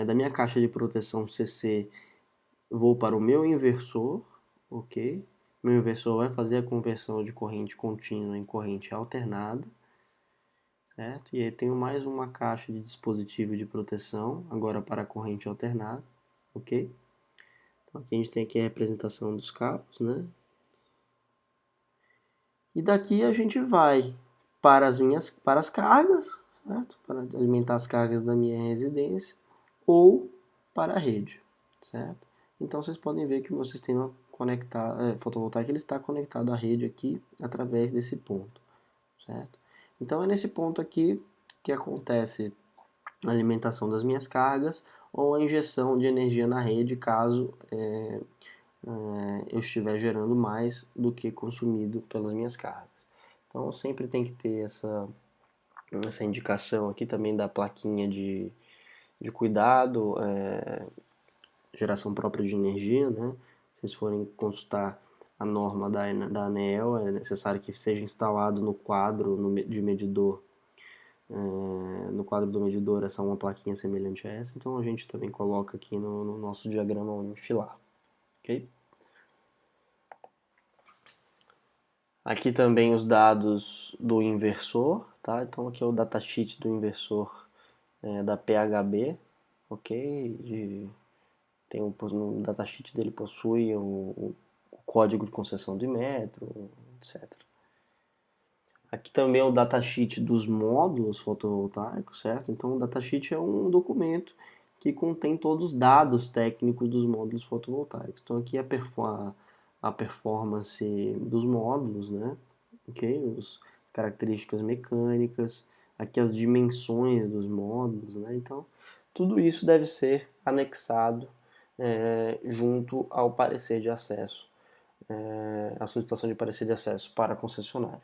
Da minha caixa de proteção CC, vou para o meu inversor, ok? Meu inversor vai fazer a conversão de corrente contínua em corrente alternada, certo? E aí tenho mais uma caixa de dispositivo de proteção, agora para a corrente alternada, ok? Então aqui a gente tem aqui a representação dos cabos, né? E daqui a gente vai para as cargas, certo? Para alimentar as cargas da minha residência ou para a rede, certo? Então vocês podem ver que o meu sistema fotovoltaico ele está conectado à rede aqui através desse ponto, certo? Então é nesse ponto aqui que acontece a alimentação das minhas cargas ou a injeção de energia na rede, caso eu estiver gerando mais do que consumido pelas minhas cargas. Então sempre tem que ter essa indicação aqui também da plaquinha de cuidado, geração própria de energia, né? Se vocês forem consultar a norma da ANEEL, é necessário que seja instalado no quadro de medidor, no quadro do medidor, essa uma plaquinha semelhante a essa. Então a gente também coloca aqui no nosso diagrama unifilar, ok? Aqui também os dados do inversor, tá? Então aqui é o datasheet do inversor da PHB, ok? No datasheet dele possui o código de concessão do Inmetro, etc. Aqui também é o datasheet dos módulos fotovoltaicos, certo? Então o datasheet é um documento que contém todos os dados técnicos dos módulos fotovoltaicos. Então aqui é a performance dos módulos, né? Ok? As características mecânicas, aqui as dimensões dos módulos, né? Então tudo isso deve ser anexado junto ao parecer de acesso, a solicitação de parecer de acesso para a concessionária.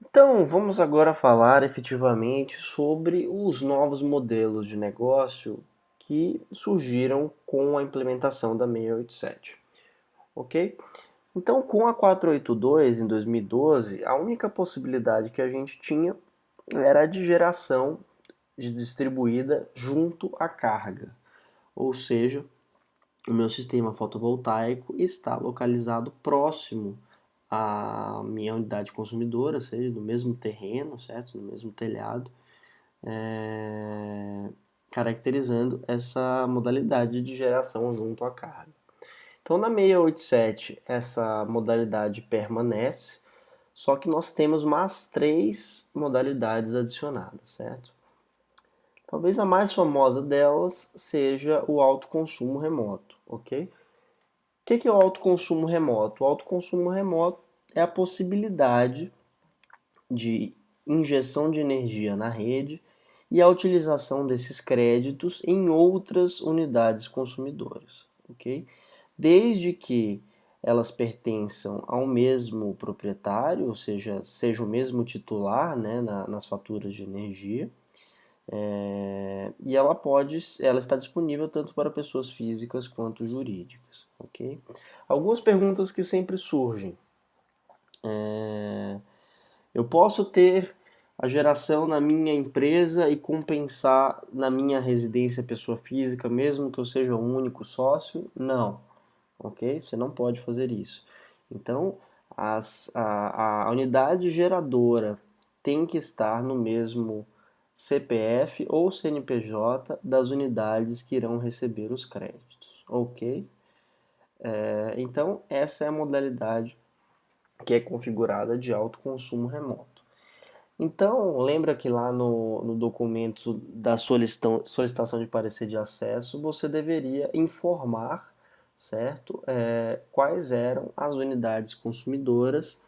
Então, vamos agora falar efetivamente sobre os novos modelos de negócio que surgiram com a implementação da 687, ok? Então, com a 482 em 2012, a única possibilidade que a gente tinha era a de geração distribuída junto à carga, ou seja, o meu sistema fotovoltaico está localizado próximo à minha unidade consumidora, ou seja, no mesmo terreno, certo? No mesmo telhado, caracterizando essa modalidade de geração junto à carga. Então, na 687, essa modalidade permanece, só que nós temos mais 3 modalidades adicionadas, certo? Talvez a mais famosa delas seja o autoconsumo remoto, ok? O que é o autoconsumo remoto? O autoconsumo remoto é a possibilidade de injeção de energia na rede e a utilização desses créditos em outras unidades consumidoras, ok? Desde que elas pertençam ao mesmo proprietário, ou seja o mesmo titular, né, nas faturas de energia, e ela está disponível tanto para pessoas físicas quanto jurídicas, ok? Algumas perguntas que sempre surgem. Eu posso ter a geração na minha empresa e compensar na minha residência pessoa física, mesmo que eu seja o único sócio? Não, ok? Você não pode fazer isso. Então, a unidade geradora tem que estar no mesmo CPF ou CNPJ das unidades que irão receber os créditos, ok? Então, essa é a modalidade que é configurada de autoconsumo remoto. Então, lembra que lá no documento da solicitação de parecer de acesso, você deveria informar, certo? Quais eram as unidades consumidoras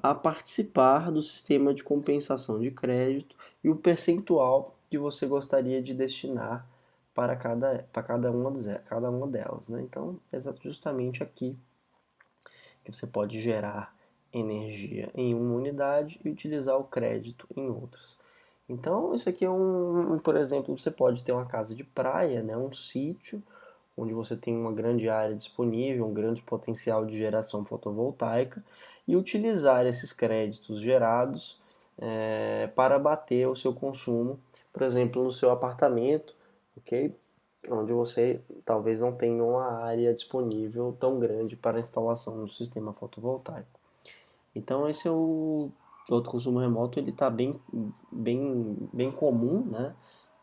a participar do sistema de compensação de crédito e o percentual que você gostaria de destinar para cada uma delas, né? Então, é justamente aqui que você pode gerar energia em uma unidade e utilizar o crédito em outras. Então, isso aqui por exemplo, você pode ter uma casa de praia, né, um sítio, onde você tem uma grande área disponível, um grande potencial de geração fotovoltaica, e utilizar esses créditos gerados para abater o seu consumo, por exemplo, no seu apartamento, ok? Onde você talvez não tenha uma área disponível tão grande para a instalação do sistema fotovoltaico. Então esse é o autoconsumo remoto, ele está bem comum, né?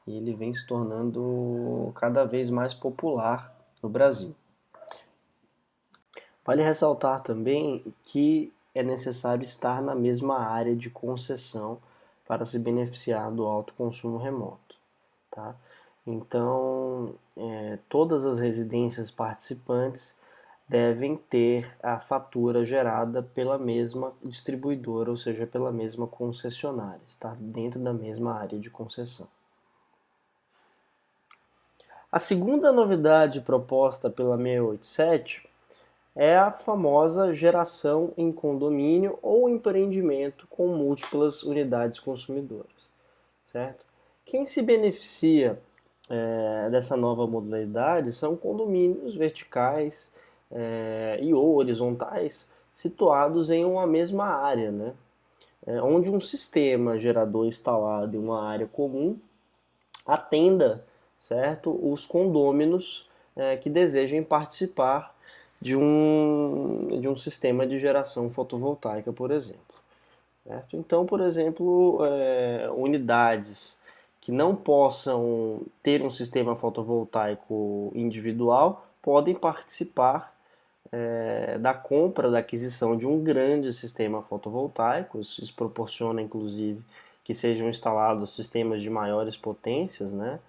E ele vem se tornando cada vez mais popular no Brasil. Vale ressaltar também que é necessário estar na mesma área de concessão para se beneficiar do autoconsumo remoto, tá? Então, todas as residências participantes devem ter a fatura gerada pela mesma distribuidora, ou seja, pela mesma concessionária, está dentro da mesma área de concessão. A segunda novidade proposta pela 687 é a famosa geração em condomínio ou empreendimento com múltiplas unidades consumidoras, certo? Quem se beneficia dessa nova modalidade são condomínios verticais e ou horizontais situados em uma mesma área, né? Onde um sistema gerador instalado em uma área comum atenda, certo, os condôminos que desejem participar de um sistema de geração fotovoltaica, por exemplo. Certo? Então, por exemplo, unidades que não possam ter um sistema fotovoltaico individual podem participar da compra, da aquisição de um grande sistema fotovoltaico. Isso proporciona, inclusive, que sejam instalados sistemas de maiores potências, né?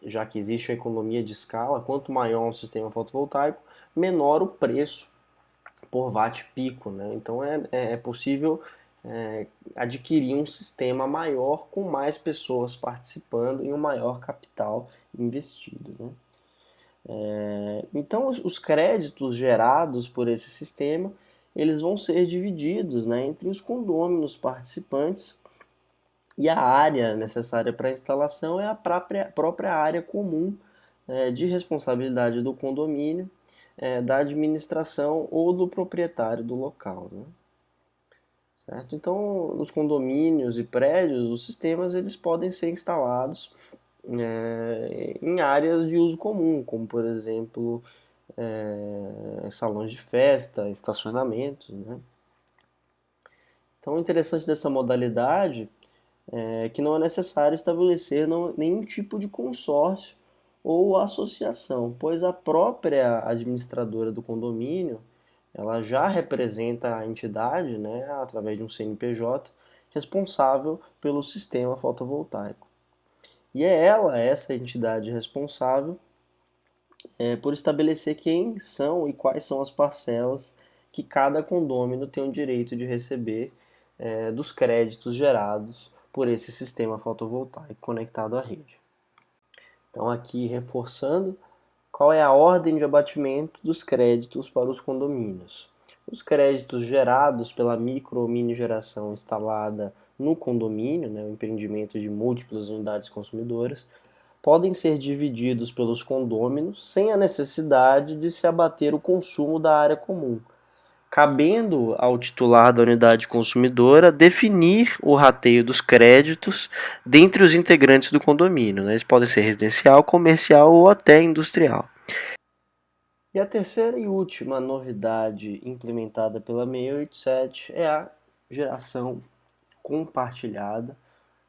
Já que existe a economia de escala, quanto maior um sistema fotovoltaico, menor o preço por watt pico, né? Então é possível adquirir um sistema maior com mais pessoas participando e um maior capital investido, né? Então os créditos gerados por esse sistema eles vão ser divididos, né, entre os condôminos participantes e a área necessária para a instalação é a própria área comum de responsabilidade do condomínio, da administração ou do proprietário do local, né? Certo? Então, nos condomínios e prédios, os sistemas eles podem ser instalados em áreas de uso comum, como por exemplo salões de festa, estacionamentos, né? Então, o interessante dessa modalidade é que não é necessário estabelecer nenhum tipo de consórcio ou associação, pois a própria administradora do condomínio ela já representa a entidade, né, através de um CNPJ, responsável pelo sistema fotovoltaico. E é ela, essa entidade responsável, por estabelecer quem são e quais são as parcelas que cada condômino tem o direito de receber dos créditos gerados por esse sistema fotovoltaico conectado à rede. Então, aqui reforçando, qual é a ordem de abatimento dos créditos para os condomínios? Os créditos gerados pela micro ou mini geração instalada no condomínio, né, o empreendimento de múltiplas unidades consumidoras, podem ser divididos pelos condôminos sem a necessidade de se abater o consumo da área comum, cabendo ao titular da unidade consumidora definir o rateio dos créditos dentre os integrantes do condomínio, né? Eles podem ser residencial, comercial ou até industrial. E a terceira e última novidade implementada pela 687 é a geração compartilhada,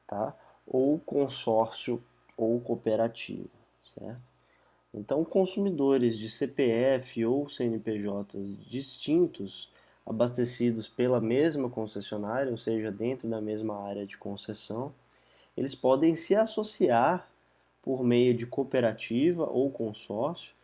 tá? Ou consórcio ou cooperativa, certo? Então, consumidores de CPF ou CNPJs distintos, abastecidos pela mesma concessionária, ou seja, dentro da mesma área de concessão, eles podem se associar por meio de cooperativa ou consórcio,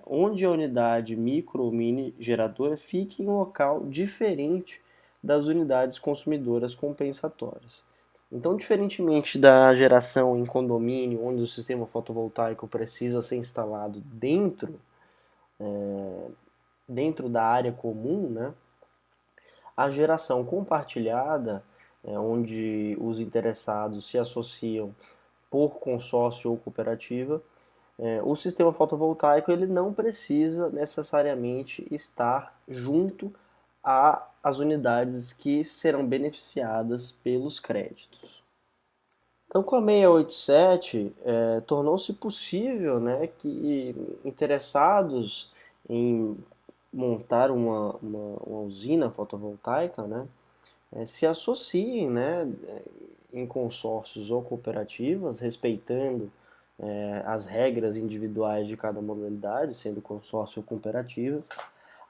onde a unidade micro ou mini geradora fique em um local diferente das unidades consumidoras compensatórias. Então, diferentemente da geração em condomínio, onde o sistema fotovoltaico precisa ser instalado dentro da área comum, né, a geração compartilhada, onde os interessados se associam por consórcio ou cooperativa, o sistema fotovoltaico ele não precisa necessariamente estar junto às unidades que serão beneficiadas pelos créditos. Então, com a 687, tornou-se possível, né, que interessados em montar uma usina fotovoltaica, né, se associem, né, em consórcios ou cooperativas, respeitando as regras individuais de cada modalidade, sendo consórcio ou cooperativa,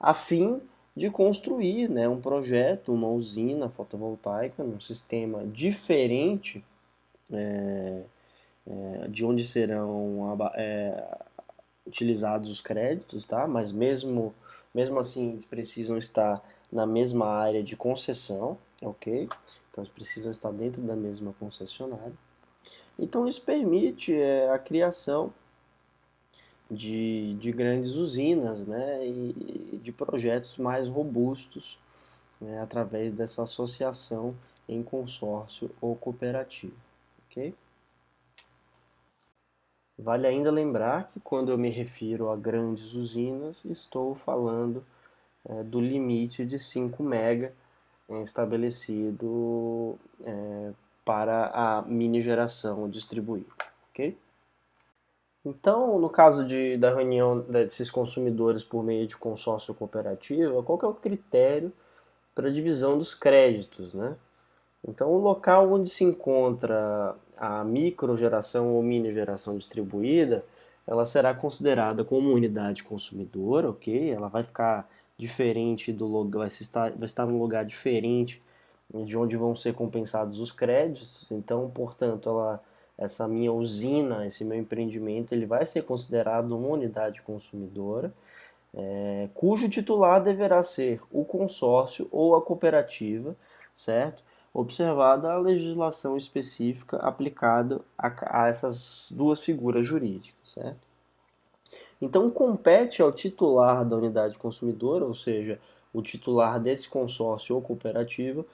a fim de construir, né, um projeto, uma usina fotovoltaica, um sistema diferente de onde serão utilizados os créditos, tá? Mas mesmo assim eles precisam estar na mesma área de concessão, ok? Então eles precisam estar dentro da mesma concessionária. Então isso permite a criação de grandes usinas, né, e de projetos mais robustos, né, através dessa associação em consórcio ou cooperativa. Ok? Vale ainda lembrar que quando eu me refiro a grandes usinas, estou falando do limite de 5 mega estabelecido para a mini geração distribuída. Ok? Então, no caso da reunião desses consumidores por meio de consórcio cooperativa, qual que é o critério para a divisão dos créditos, né? Então, o local onde se encontra a microgeração ou mini geração distribuída, ela será considerada como unidade consumidora, ok? Ela vai ficar diferente do lugar, vai estar num lugar diferente de onde vão ser compensados os créditos. Então, portanto, essa minha usina, esse meu empreendimento, ele vai ser considerado uma unidade consumidora, cujo titular deverá ser o consórcio ou a cooperativa, certo? Observada a legislação específica aplicada a essas duas figuras jurídicas, certo? Então, compete ao titular da unidade consumidora, ou seja, o titular desse consórcio ou cooperativa,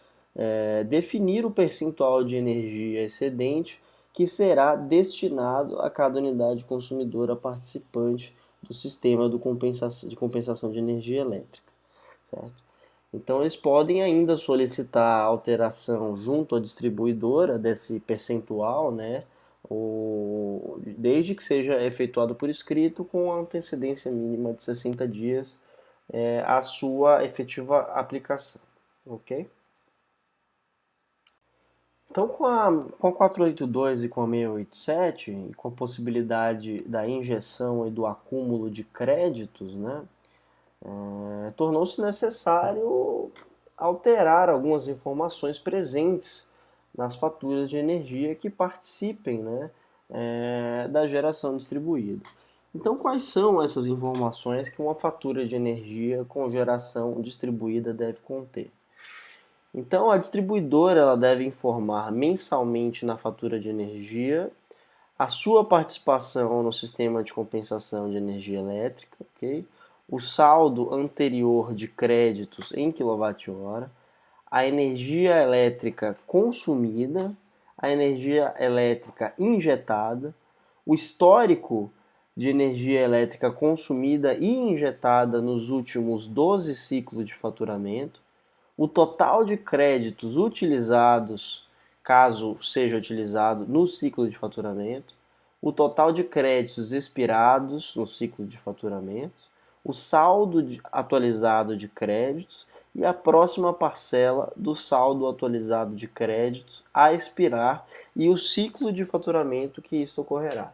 definir o percentual de energia excedente que será destinado a cada unidade consumidora participante do sistema de compensação de energia elétrica, certo? Então, eles podem ainda solicitar alteração junto à distribuidora desse percentual, né? Desde que seja efetuado por escrito com a antecedência mínima de 60 dias a sua efetiva aplicação, ok? Então, com a 482 e com a 687, e com a possibilidade da injeção e do acúmulo de créditos, né? Tornou-se necessário alterar algumas informações presentes nas faturas de energia que participem, né, da geração distribuída. Então, quais são essas informações que uma fatura de energia com geração distribuída deve conter? Então, a distribuidora ela deve informar mensalmente na fatura de energia a sua participação no sistema de compensação de energia elétrica, ok? O saldo anterior de créditos em quilowatt-hora, a energia elétrica consumida, a energia elétrica injetada, o histórico de energia elétrica consumida e injetada nos últimos 12 ciclos de faturamento, o total de créditos utilizados, caso seja utilizado no ciclo de faturamento, o total de créditos expirados no ciclo de faturamento, o saldo atualizado de créditos e a próxima parcela do saldo atualizado de créditos a expirar e o ciclo de faturamento que isso ocorrerá.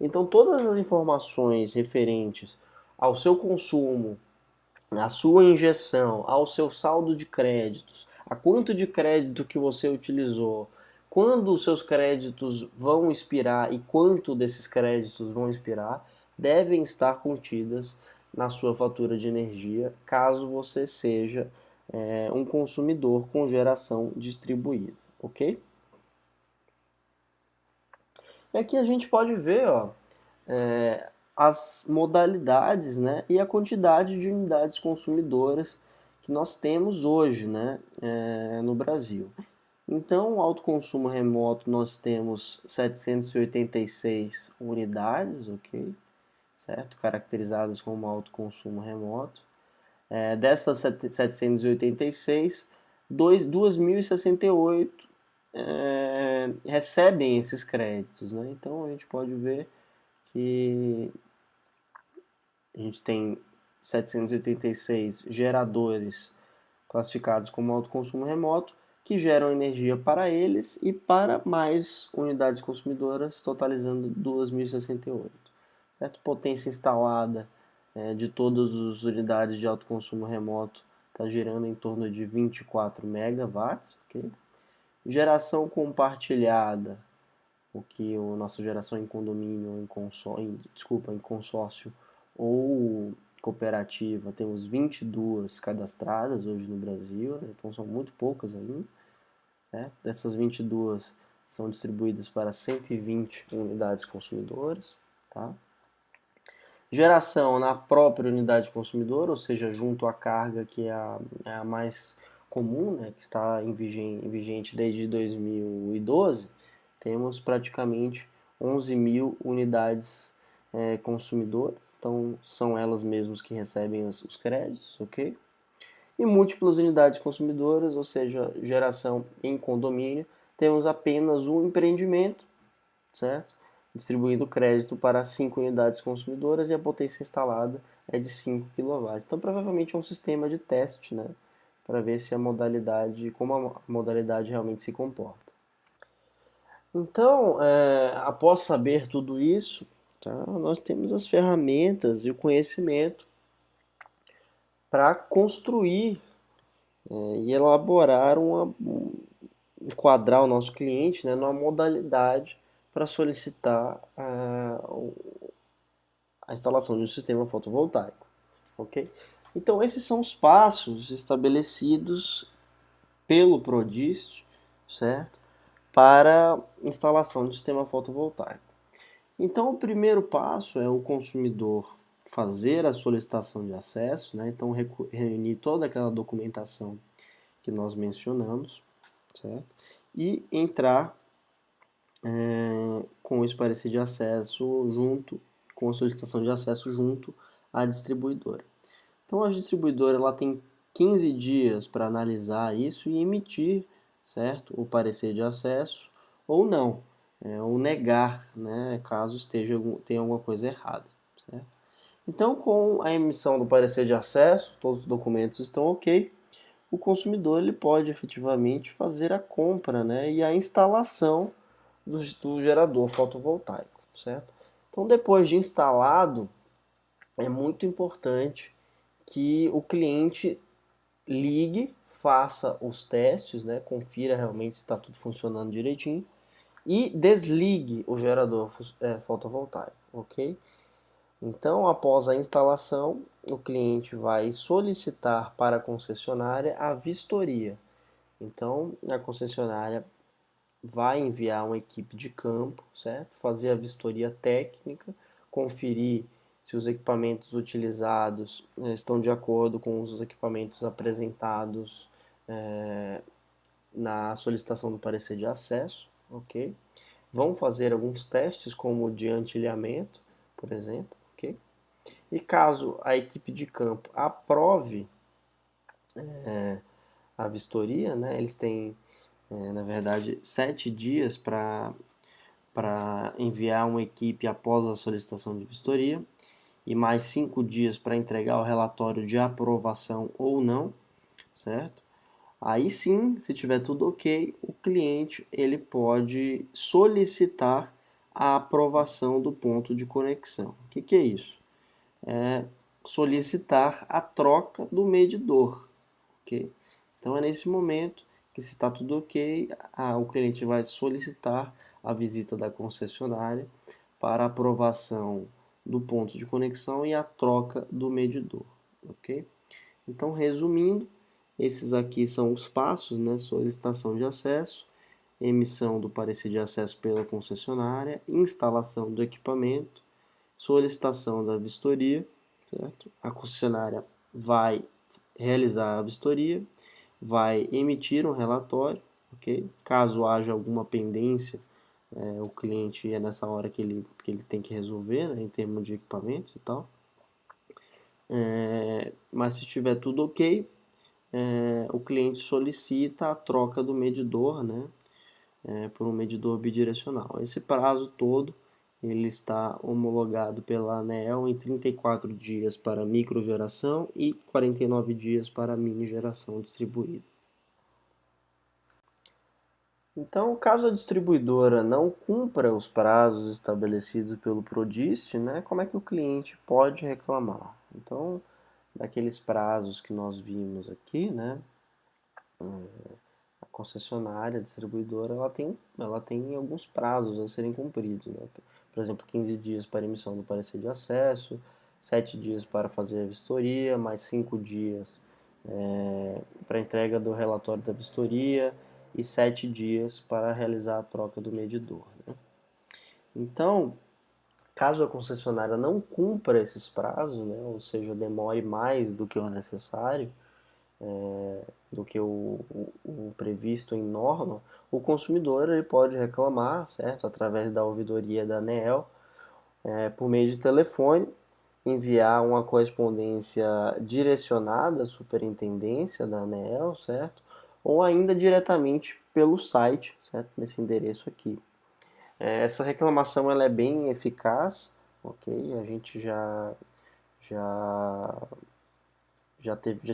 Então, todas as informações referentes ao seu consumo, a sua injeção, ao seu saldo de créditos, a quanto de crédito que você utilizou, quando os seus créditos vão expirar e quanto desses créditos vão expirar, devem estar contidas na sua fatura de energia, caso você seja um consumidor com geração distribuída, ok? E aqui a gente pode ver, ó, as modalidades, né, e a quantidade de unidades consumidoras que nós temos hoje, né, no Brasil. Então, o autoconsumo remoto nós temos 786 unidades, ok? Certo? Caracterizadas como autoconsumo remoto. Dessas 786, 2.068 recebem esses créditos, né? Então, a gente pode ver que a gente tem 786 geradores classificados como autoconsumo remoto, que geram energia para eles e para mais unidades consumidoras, totalizando 2.068. Certo? Potência instalada de todas as unidades de autoconsumo remoto está girando em torno de 24 megawatts. Okay? Geração compartilhada, o que a nossa geração em condomínio, em consórcio ou cooperativa, temos 22 cadastradas hoje no Brasil, né? Então são muito poucas ainda. Né? Dessas 22, são distribuídas para 120 unidades consumidoras, tá? Geração na própria unidade consumidora, ou seja, junto à carga, que é a mais comum, né, que está vigente desde 2012, temos praticamente 11 mil unidades consumidoras, então são elas mesmas que recebem os créditos, ok? E múltiplas unidades consumidoras, ou seja, geração em condomínio, temos apenas um empreendimento, certo? Distribuindo crédito para 5 unidades consumidoras e a potência instalada é de 5 kW. Então, provavelmente é um sistema de teste, né? Para ver se como a modalidade realmente se comporta. Então, após saber tudo isso, tá, nós temos as ferramentas e o conhecimento para construir e elaborar enquadrar o nosso cliente, né, numa modalidade para solicitar a instalação de um sistema fotovoltaico, ok? Então esses são os passos estabelecidos pelo Prodist, certo? Para instalação de um sistema fotovoltaico. Então o primeiro passo é o consumidor fazer a solicitação de acesso, né? Então reunir toda aquela documentação que nós mencionamos, certo? E entrar com esse parecer de acesso com a solicitação de acesso junto à distribuidora. Então a distribuidora ela tem 15 dias para analisar isso e emitir, certo, o parecer de acesso ou não, ou negar, né, caso tenha alguma coisa errada, certo? Então, com a emissão do parecer de acesso, todos os documentos estão ok, o consumidor ele pode efetivamente fazer a compra, né, e a instalação do gerador fotovoltaico, certo? Então, depois de instalado, é muito importante que o cliente ligue, faça os testes, né, confira realmente se está tudo funcionando direitinho e desligue o gerador fotovoltaico, ok? Então, após a instalação, o cliente vai solicitar para a concessionária a vistoria. Então, a concessionária vai enviar uma equipe de campo, certo? Fazer a vistoria técnica, conferir se os equipamentos utilizados estão de acordo com os equipamentos apresentados na solicitação do parecer de acesso, ok? Vão fazer alguns testes, como o de antilhamento, por exemplo, ok? E caso a equipe de campo aprove a vistoria, né, eles têm, na verdade, 7 dias para enviar uma equipe após a solicitação de vistoria e mais 5 dias para entregar o relatório de aprovação ou não, certo? Aí sim, se tiver tudo ok, o cliente ele pode solicitar a aprovação do ponto de conexão. O que é isso? É solicitar a troca do medidor, ok? Então é nesse momento que, se está tudo ok, o cliente vai solicitar a visita da concessionária para aprovação do ponto de conexão e a troca do medidor, ok? Então, resumindo, esses aqui são os passos, né? Solicitação de acesso, emissão do parecer de acesso pela concessionária, instalação do equipamento, solicitação da vistoria, certo? A concessionária vai realizar a vistoria, vai emitir um relatório, ok? Caso haja alguma pendência, o cliente é nessa hora que ele tem que resolver, né, em termos de equipamentos e tal. Mas se estiver tudo ok, o cliente solicita a troca do medidor, né, por um medidor bidirecional. Esse prazo todo ele está homologado pela ANEEL em 34 dias para microgeração e 49 dias para mini geração distribuída. Então, caso a distribuidora não cumpra os prazos estabelecidos pelo Prodist, né, como é que o cliente pode reclamar? Então, daqueles prazos que nós vimos aqui, né, a concessionária, a distribuidora, ela tem alguns prazos a serem cumpridos, né? Por exemplo, 15 dias para emissão do parecer de acesso, 7 dias para fazer a vistoria, mais 5 dias para entrega do relatório da vistoria, e 7 dias para realizar a troca do medidor, né? Então, caso a concessionária não cumpra esses prazos, né, ou seja, demore mais do que o necessário, do que o previsto em norma, o consumidor ele pode reclamar, certo, através da ouvidoria da ANEEL, por meio de telefone, enviar uma correspondência direcionada à superintendência da ANEEL, certo? Ou ainda diretamente pelo site, certo? Nesse endereço aqui. Essa reclamação ela é bem eficaz, ok? A gente já, já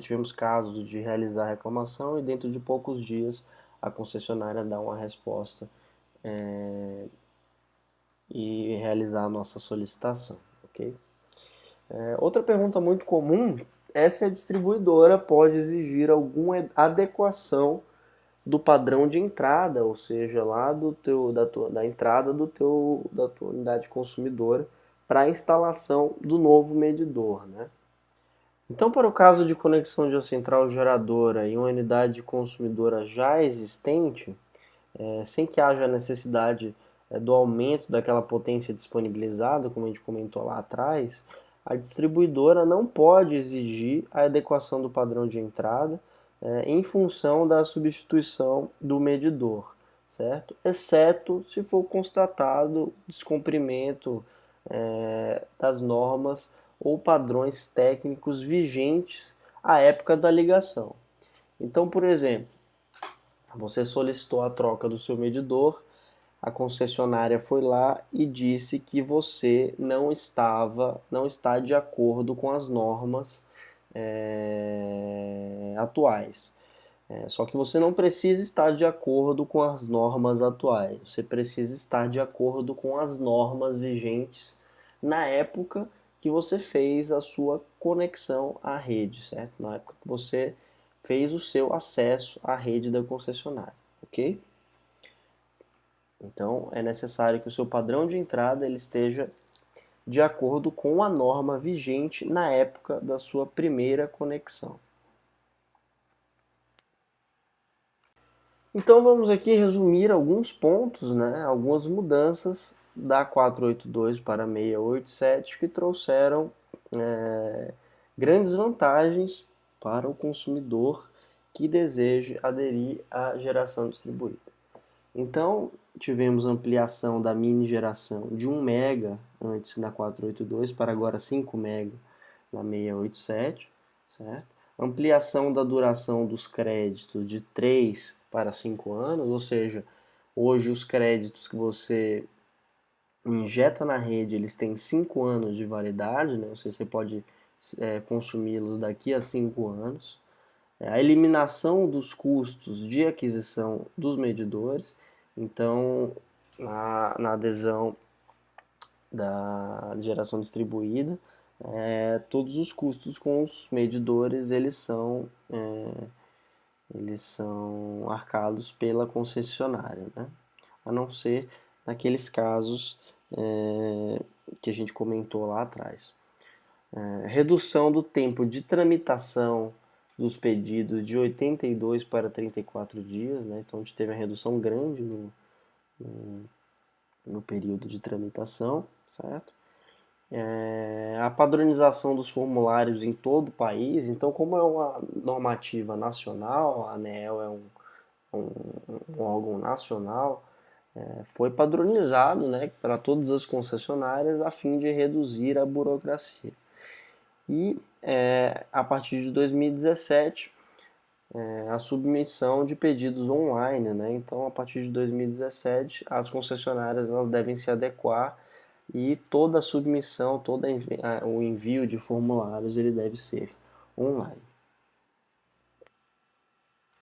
tivemos casos de realizar reclamação e dentro de poucos dias a concessionária dá uma resposta e realizar a nossa solicitação, ok? Outra pergunta muito comum é se a distribuidora pode exigir alguma adequação do padrão de entrada, ou seja, lá da entrada da tua unidade consumidora para a instalação do novo medidor, né? Então, para o caso de conexão de uma central geradora em uma unidade consumidora já existente, sem que haja necessidade do aumento daquela potência disponibilizada, como a gente comentou lá atrás, a distribuidora não pode exigir a adequação do padrão de entrada em função da substituição do medidor, certo? Exceto se for constatado descumprimento das normas ou padrões técnicos vigentes à época da ligação. Então, por exemplo, você solicitou a troca do seu medidor, a concessionária foi lá e disse que você não está de acordo com as normas atuais. Só que você não precisa estar de acordo com as normas atuais, você precisa estar de acordo com as normas vigentes na época que você fez a sua conexão à rede, certo? Na época que você fez o seu acesso à rede da concessionária, ok? Então é necessário que o seu padrão de entrada ele esteja de acordo com a norma vigente na época da sua primeira conexão. Então vamos aqui resumir alguns pontos, né, algumas mudanças da 482 para 687 que trouxeram grandes vantagens para o consumidor que deseja aderir à geração distribuída. Então, tivemos ampliação da mini geração de 1 mega antes na 482 para agora 5 mega na 687, certo? Ampliação da duração dos créditos de 3 para 5 anos, ou seja, hoje os créditos que você injeta na rede, eles têm 5 anos de validade, né? Ou seja, você pode consumi-los daqui a 5 anos. A eliminação dos custos de aquisição dos medidores, então na adesão da geração distribuída, todos os custos com os medidores eles são arcados pela concessionária, né? A não ser naqueles casos que a gente comentou lá atrás. Redução do tempo de tramitação dos pedidos de 82 para 34 dias, né? Então a gente teve uma redução grande no período de tramitação, certo? A padronização dos formulários em todo o país, então como é uma normativa nacional, a ANEEL é um órgão nacional, foi padronizado, né, para todas as concessionárias a fim de reduzir a burocracia. E a partir de 2017, a submissão de pedidos online, né? Então, a partir de 2017, as concessionárias elas devem se adequar e toda a submissão, o envio de formulários, ele deve ser online.